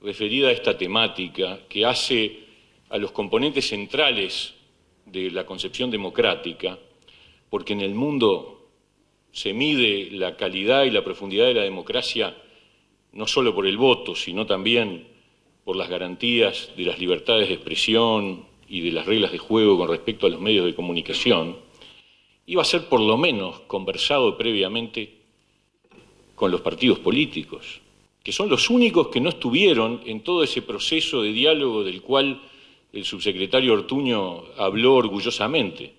referida a esta temática, que hace a los componentes centrales de la concepción democrática, porque en el mundo se mide la calidad y la profundidad de la democracia no solo por el voto, sino también por las garantías de las libertades de expresión y de las reglas de juego con respecto a los medios de comunicación, iba a ser por lo menos conversado previamente con los partidos políticos, que son los únicos que no estuvieron en todo ese proceso de diálogo del cual el subsecretario Ortuño habló orgullosamente.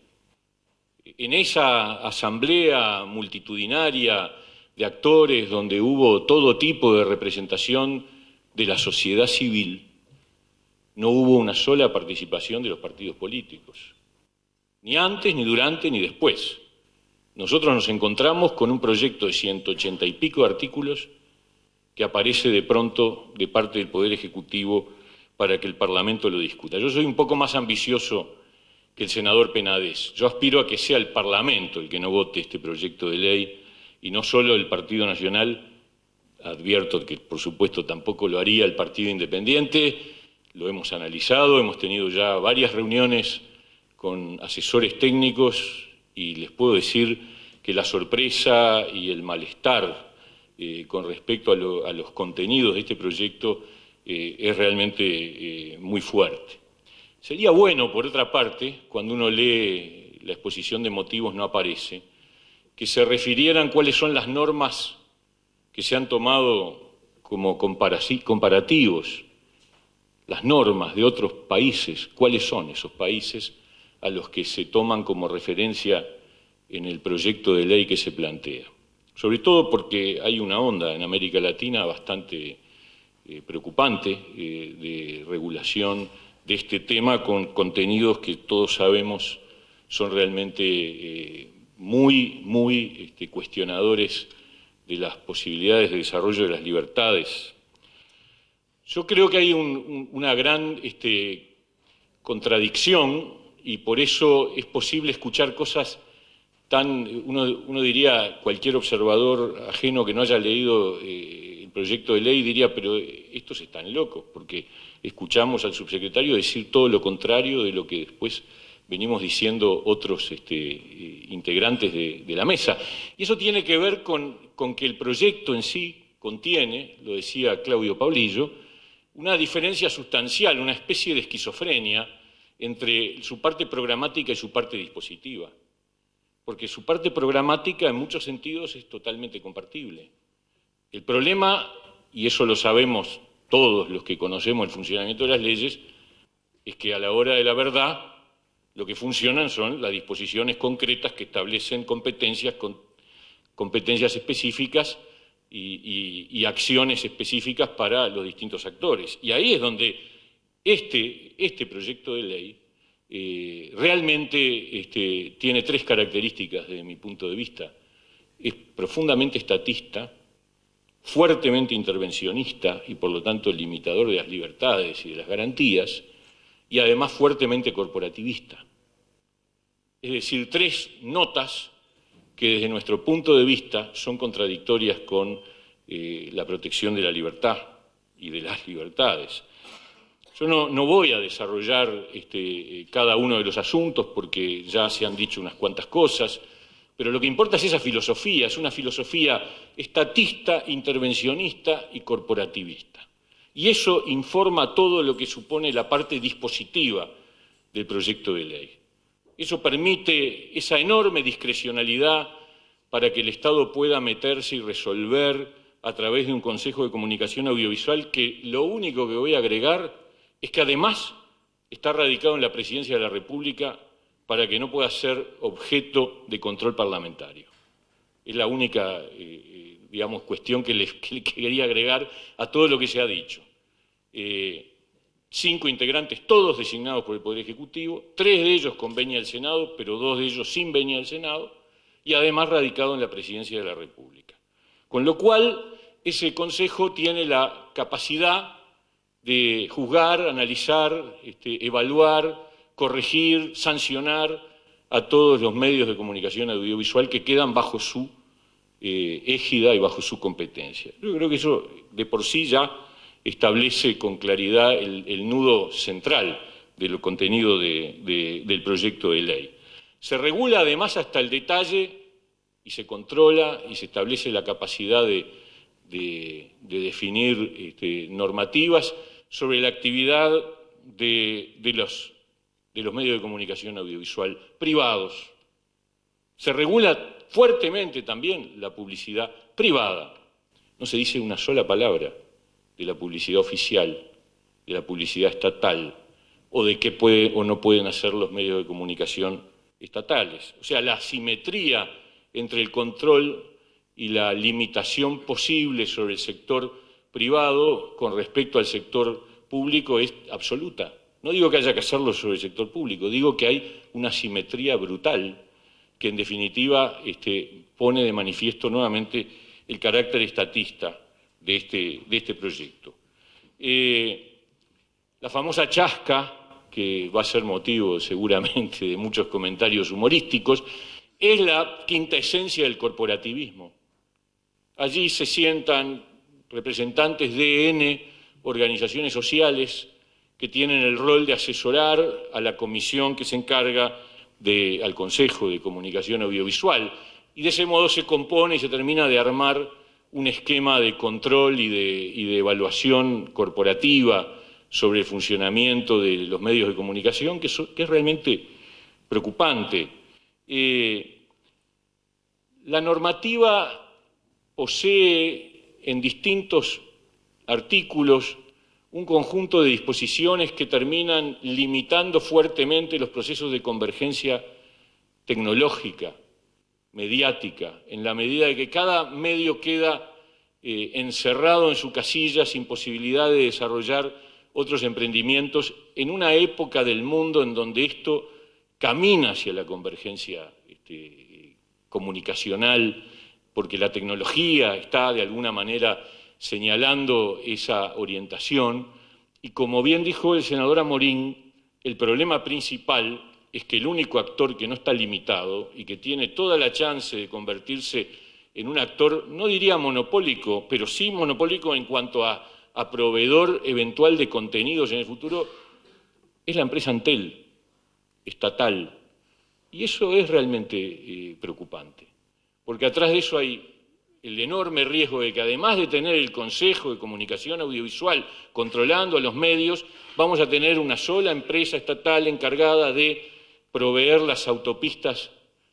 En esa asamblea multitudinaria de actores donde hubo todo tipo de representación de la sociedad civil, no hubo una sola participación de los partidos políticos, ni antes, ni durante, ni después. Nosotros nos encontramos con un proyecto de 180 y pico de artículos que aparece de pronto de parte del Poder Ejecutivo para que el Parlamento lo discuta. Yo soy un poco más ambicioso que el senador Penades. Yo aspiro a que sea el Parlamento el que no vote este proyecto de ley, y no solo el Partido Nacional. Advierto que, por supuesto, tampoco lo haría el Partido Independiente. Lo hemos analizado, hemos tenido ya varias reuniones con asesores técnicos, y les puedo decir que la sorpresa y el malestar con respecto a los contenidos de este proyecto es realmente muy fuerte. Sería bueno, por otra parte, cuando uno lee la exposición de motivos, no aparece, que se refirieran cuáles son las normas que se han tomado como comparativos, las normas de otros países, cuáles son esos países a los que se toman como referencia en el proyecto de ley que se plantea. Sobre todo porque hay una onda en América Latina bastante preocupante de regulación de este tema, con contenidos que todos sabemos son realmente muy cuestionadores de las posibilidades de desarrollo de las libertades Yo creo que hay una gran contradicción y por eso es posible escuchar cosas uno diría, cualquier observador ajeno que no haya leído el proyecto de ley diría, pero estos están locos, porque escuchamos al subsecretario decir todo lo contrario de lo que después venimos diciendo otros integrantes de la mesa. Y eso tiene que ver con que el proyecto en sí contiene, lo decía Claudio Paulillo, una diferencia sustancial, una especie de esquizofrenia entre su parte programática y su parte dispositiva. Porque su parte programática en muchos sentidos es totalmente compartible. El problema, y eso lo sabemos todos los que conocemos el funcionamiento de las leyes, es que a la hora de la verdad lo que funcionan son las disposiciones concretas que establecen competencias específicas y acciones específicas para los distintos actores. Y ahí es donde este proyecto de ley realmente tiene tres características desde mi punto de vista. Es profundamente estatista, fuertemente intervencionista y por lo tanto limitador de las libertades y de las garantías, y además fuertemente corporativista. Es decir, tres notas que desde nuestro punto de vista son contradictorias con la protección de la libertad y de las libertades. Yo no voy a desarrollar cada uno de los asuntos porque ya se han dicho unas cuantas cosas, pero lo que importa es esa filosofía, es una filosofía estatista, intervencionista y corporativista. Y eso informa todo lo que supone la parte dispositiva del proyecto de ley. Eso permite esa enorme discrecionalidad para que el Estado pueda meterse y resolver a través de un Consejo de Comunicación Audiovisual que lo único que voy a agregar es que además está radicado en la Presidencia de la República para que no pueda ser objeto de control parlamentario. Es la única, digamos, cuestión que quería agregar a todo lo que se ha dicho. 5 integrantes, todos designados por el Poder Ejecutivo, 3 de ellos con venia del Senado, pero 2 de ellos sin venia del Senado, y además radicado en la Presidencia de la República. Con lo cual, ese Consejo tiene la capacidad de juzgar, analizar, evaluar, corregir, sancionar a todos los medios de comunicación audiovisual que quedan bajo su égida y bajo su competencia. Yo creo que eso de por sí ya establece con claridad el nudo central del contenido del proyecto de ley. Se regula además hasta el detalle y se controla y se establece la capacidad de definir normativas sobre la actividad de los medios de comunicación audiovisual privados. Se regula fuertemente también la publicidad privada. No se dice una sola palabra de la publicidad oficial, de la publicidad estatal, o de qué pueden o no pueden hacer los medios de comunicación estatales. O sea, la asimetría entre el control y la limitación posible sobre el sector privado con respecto al sector público es absoluta. No digo que haya que hacerlo sobre el sector público, digo que hay una asimetría brutal que en definitiva pone de manifiesto nuevamente el carácter estatista de este proyecto. La famosa chasca, que va a ser motivo seguramente de muchos comentarios humorísticos, es la quinta esencia del corporativismo. Allí se sientan representantes de N organizaciones sociales que tienen el rol de asesorar a la comisión que se encarga al Consejo de Comunicación Audiovisual, y de ese modo se compone y se termina de armar un esquema de control y de evaluación corporativa sobre el funcionamiento de los medios de comunicación que es realmente preocupante. La normativa posee en distintos artículos un conjunto de disposiciones que terminan limitando fuertemente los procesos de convergencia tecnológica, mediática, en la medida de que cada medio queda encerrado en su casilla sin posibilidad de desarrollar otros emprendimientos en una época del mundo en donde esto camina hacia la convergencia comunicacional, porque la tecnología está de alguna manera señalando esa orientación, y como bien dijo el senador Amorín, el problema principal es que el único actor que no está limitado y que tiene toda la chance de convertirse en un actor, no diría monopólico, pero sí monopólico en cuanto a proveedor eventual de contenidos en el futuro, es la empresa Antel, estatal. Y eso es realmente preocupante, porque atrás de eso hay el enorme riesgo de que, además de tener el Consejo de Comunicación Audiovisual controlando a los medios, vamos a tener una sola empresa estatal encargada de proveer las autopistas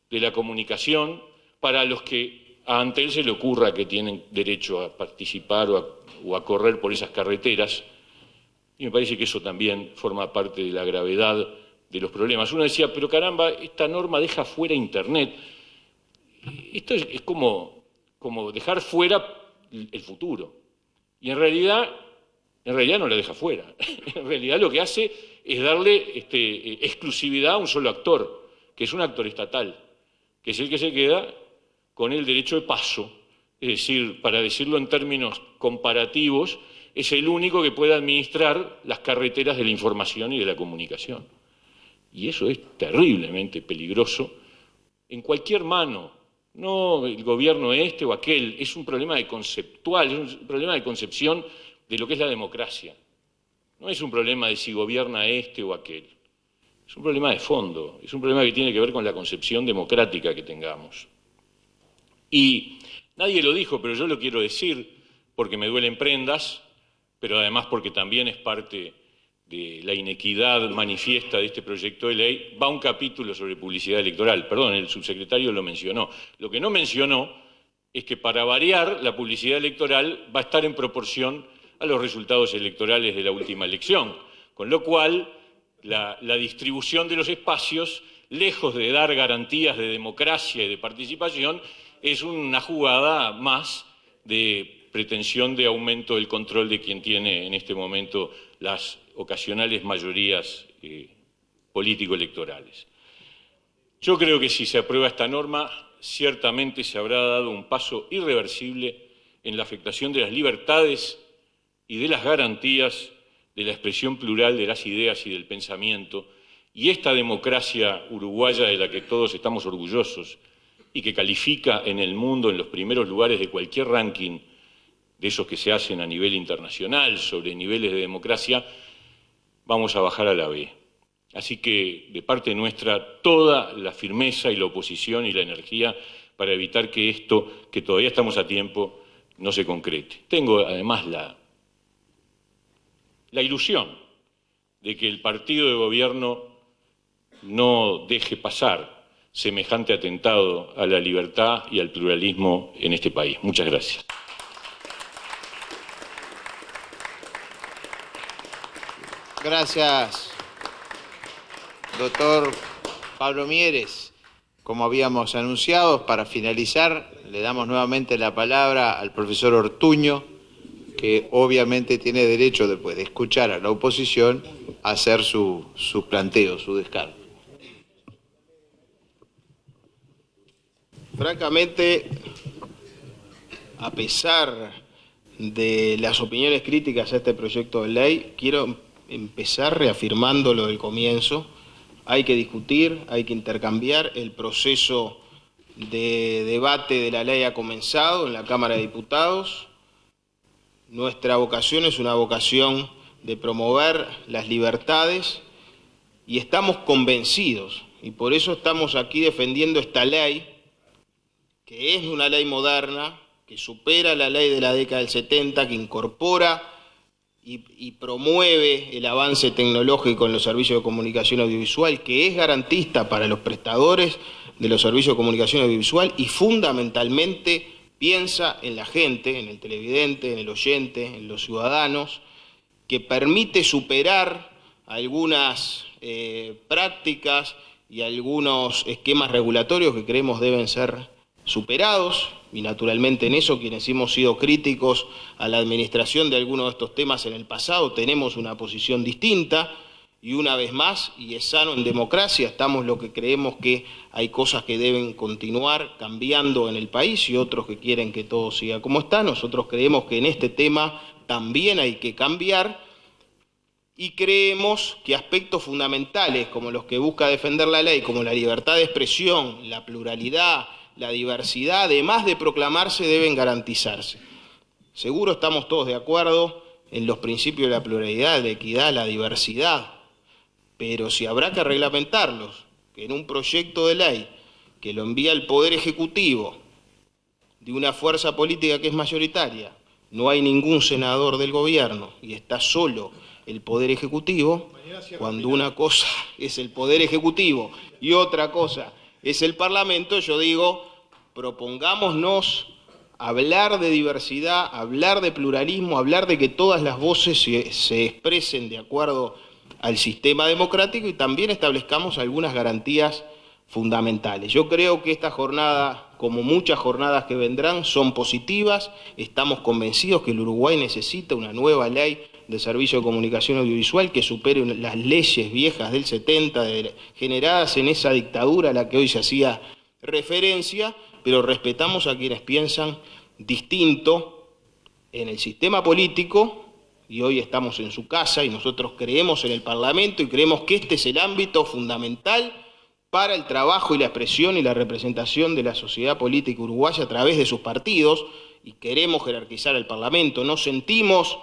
de la comunicación para los que a Antel se le ocurra que tienen derecho a participar o a correr por esas carreteras. Y me parece que eso también forma parte de la gravedad de los problemas. Uno decía, pero caramba, esta norma deja fuera Internet. Esto es como dejar fuera el futuro. Y en realidad no la deja fuera. En realidad lo que hace es darle exclusividad a un solo actor, que es un actor estatal, que es el que se queda con el derecho de paso. Es decir, para decirlo en términos comparativos, es el único que puede administrar las carreteras de la información y de la comunicación. Y eso es terriblemente peligroso en cualquier mano. No el gobierno este o aquel, es un problema conceptual, es un problema de concepción de lo que es la democracia. No es un problema de si gobierna este o aquel. Es un problema de fondo, es un problema que tiene que ver con la concepción democrática que tengamos. Y nadie lo dijo, pero yo lo quiero decir porque me duelen prendas, pero además porque también es parte de la inequidad manifiesta de este proyecto de ley. Va un capítulo sobre publicidad electoral, perdón, el subsecretario lo mencionó. Lo que no mencionó es que, para variar, la publicidad electoral va a estar en proporción a los resultados electorales de la última elección, con lo cual la distribución de los espacios, lejos de dar garantías de democracia y de participación, es una jugada más de pretensión de aumento del control de quien tiene en este momento las ocasionales mayorías político-electorales. Yo creo que si se aprueba esta norma, ciertamente se habrá dado un paso irreversible en la afectación de las libertades y de las garantías de la expresión plural de las ideas y del pensamiento, y esta democracia uruguaya de la que todos estamos orgullosos y que califica en el mundo en los primeros lugares de cualquier ranking de esos que se hacen a nivel internacional sobre niveles de democracia, vamos a bajar a la B. Así que, de parte nuestra, toda la firmeza y la oposición y la energía para evitar que esto, que todavía estamos a tiempo, no se concrete. Tengo además la ilusión de que el partido de gobierno no deje pasar semejante atentado a la libertad y al pluralismo en este país. Muchas gracias. Gracias, doctor Pablo Mieres. Como habíamos anunciado, para finalizar, le damos nuevamente la palabra al profesor Ortuño, que obviamente tiene derecho, después de escuchar a la oposición, a hacer su planteo, su descargo. Francamente, a pesar de las opiniones críticas a este proyecto de ley, quiero empezar reafirmando lo del comienzo. Hay que discutir, hay que intercambiar. El proceso de debate de la ley ha comenzado en la Cámara de Diputados. Nuestra vocación es una vocación de promover las libertades y estamos convencidos, y por eso estamos aquí defendiendo esta ley, que es una ley moderna, que supera la ley de la década del 70, que incorpora y promueve el avance tecnológico en los servicios de comunicación audiovisual, que es garantista para los prestadores de los servicios de comunicación audiovisual y fundamentalmente piensa en la gente, en el televidente, en el oyente, en los ciudadanos, que permite superar algunas prácticas y algunos esquemas regulatorios que creemos deben ser superados, y naturalmente en eso quienes hemos sido críticos a la administración de algunos de estos temas en el pasado tenemos una posición distinta, y una vez más, y es sano en democracia, estamos lo que creemos que hay cosas que deben continuar cambiando en el país y otros que quieren que todo siga como está. Nosotros creemos que en este tema también hay que cambiar y creemos que aspectos fundamentales como los que busca defender la ley, como la libertad de expresión, la pluralidad, la diversidad, además de proclamarse, deben garantizarse. Seguro estamos todos de acuerdo en los principios de la pluralidad, la equidad, la diversidad, pero si habrá que reglamentarlos, que en un proyecto de ley que lo envía el Poder Ejecutivo de una fuerza política que es mayoritaria, no hay ningún senador del gobierno y está solo el Poder Ejecutivo, cuando una cosa es el Poder Ejecutivo y otra cosa es el Parlamento, yo digo, propongámonos hablar de diversidad, hablar de pluralismo, hablar de que todas las voces se expresen de acuerdo al sistema democrático y también establezcamos algunas garantías fundamentales. Yo creo que esta jornada, como muchas jornadas que vendrán, son positivas. Estamos convencidos que el Uruguay necesita una nueva ley de servicio de comunicación audiovisual que supere las leyes viejas del 70, generadas en esa dictadura a la que hoy se hacía referencia, pero respetamos a quienes piensan distinto en el sistema político, y hoy estamos en su casa y nosotros creemos en el Parlamento y creemos que este es el ámbito fundamental para el trabajo y la expresión y la representación de la sociedad política uruguaya a través de sus partidos, y queremos jerarquizar el Parlamento. No sentimos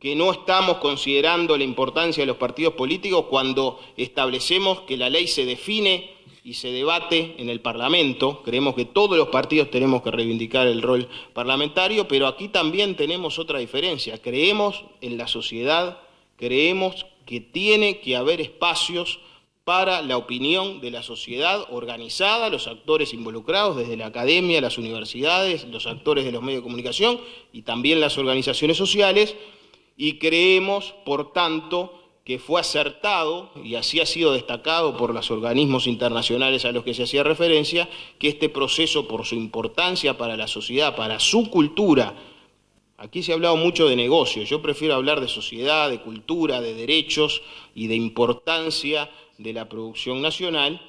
que no estamos considerando la importancia de los partidos políticos cuando establecemos que la ley se define y se debate en el Parlamento. Creemos que todos los partidos tenemos que reivindicar el rol parlamentario, pero aquí también tenemos otra diferencia. Creemos en la sociedad, creemos que tiene que haber espacios para la opinión de la sociedad organizada, los actores involucrados, desde la academia, las universidades, los actores de los medios de comunicación y también las organizaciones sociales, y creemos, por tanto, que fue acertado, y así ha sido destacado por los organismos internacionales a los que se hacía referencia, que este proceso, por su importancia para la sociedad, para su cultura, aquí se ha hablado mucho de negocios, yo prefiero hablar de sociedad, de cultura, de derechos y de importancia de la producción nacional,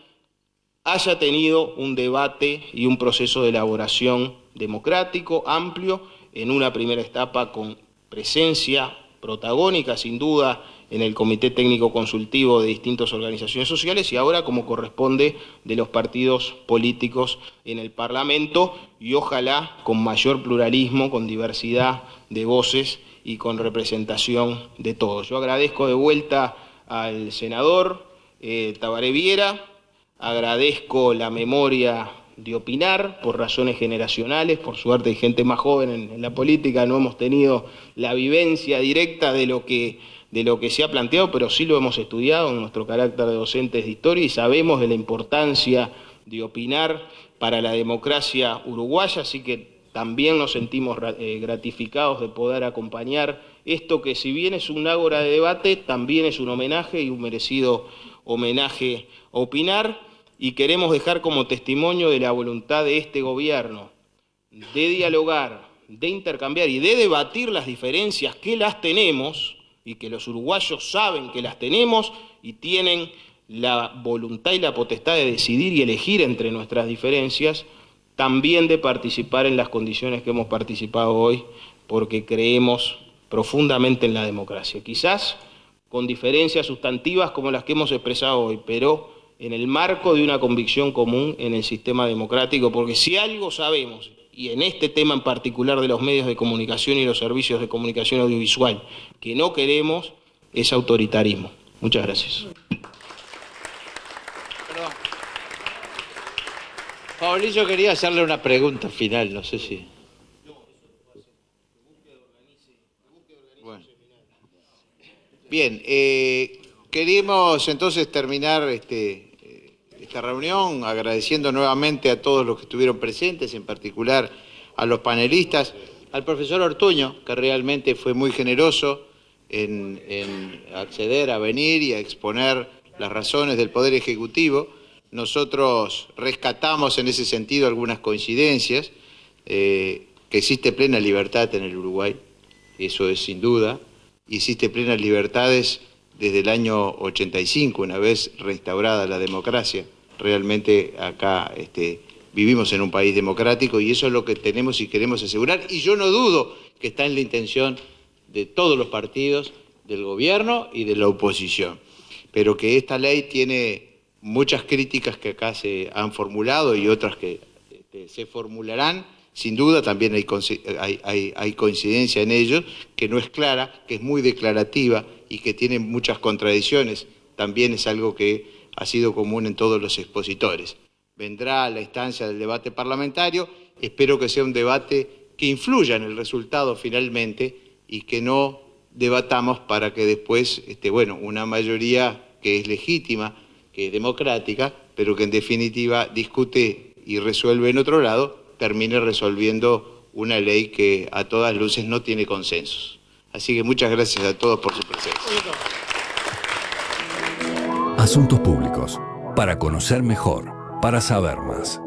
haya tenido un debate y un proceso de elaboración democrático, amplio, en una primera etapa con presencia protagónica, sin duda, en el Comité Técnico Consultivo de distintas organizaciones sociales y ahora, como corresponde, de los partidos políticos en el Parlamento, y ojalá con mayor pluralismo, con diversidad de voces y con representación de todos. Yo agradezco de vuelta al senador Tabaré Viera, agradezco la memoria de opinar por razones generacionales, por suerte hay gente más joven en la política, no hemos tenido la vivencia directa de lo que se ha planteado, pero sí lo hemos estudiado en nuestro carácter de docentes de historia y sabemos de la importancia de opinar para la democracia uruguaya, así que también nos sentimos gratificados de poder acompañar esto que, si bien es un ágora de debate, también es un homenaje y un merecido homenaje a opinar, y queremos dejar como testimonio de la voluntad de este gobierno de dialogar, de intercambiar y de debatir las diferencias, que las tenemos y que los uruguayos saben que las tenemos y tienen la voluntad y la potestad de decidir y elegir entre nuestras diferencias, también de participar en las condiciones que hemos participado hoy, porque creemos profundamente en la democracia. Quizás con diferencias sustantivas como las que hemos expresado hoy, pero en el marco de una convicción común en el sistema democrático, porque si algo sabemos, y en este tema en particular de los medios de comunicación y los servicios de comunicación audiovisual, que no queremos, es autoritarismo. Muchas gracias. Perdón. Paulillo quería hacerle una pregunta final, no sé si... Bueno. Bien, queremos entonces terminar esta reunión agradeciendo nuevamente a todos los que estuvieron presentes, en particular a los panelistas, al profesor Ortuño, que realmente fue muy generoso en acceder a venir y a exponer las razones del Poder Ejecutivo. Nosotros rescatamos en ese sentido algunas coincidencias, que existe plena libertad en el Uruguay, eso es sin duda, y existe plenas libertades desde el año 85, una vez restaurada la democracia. Realmente acá vivimos en un país democrático y eso es lo que tenemos y queremos asegurar. Y yo no dudo que está en la intención de todos los partidos, del gobierno y de la oposición. Pero que esta ley tiene muchas críticas que acá se han formulado y otras que se formularán. Sin duda también hay coincidencia en ello, que no es clara, que es muy declarativa y que tiene muchas contradicciones. También es algo que ha sido común en todos los expositores. Vendrá la instancia del debate parlamentario, espero que sea un debate que influya en el resultado finalmente y que no debatamos para que después, una mayoría que es legítima, que es democrática, pero que en definitiva discute y resuelve en otro lado, termine resolviendo una ley que a todas luces no tiene consensos. Así que muchas gracias a todos por su presencia. Asuntos Públicos, para conocer mejor, para saber más.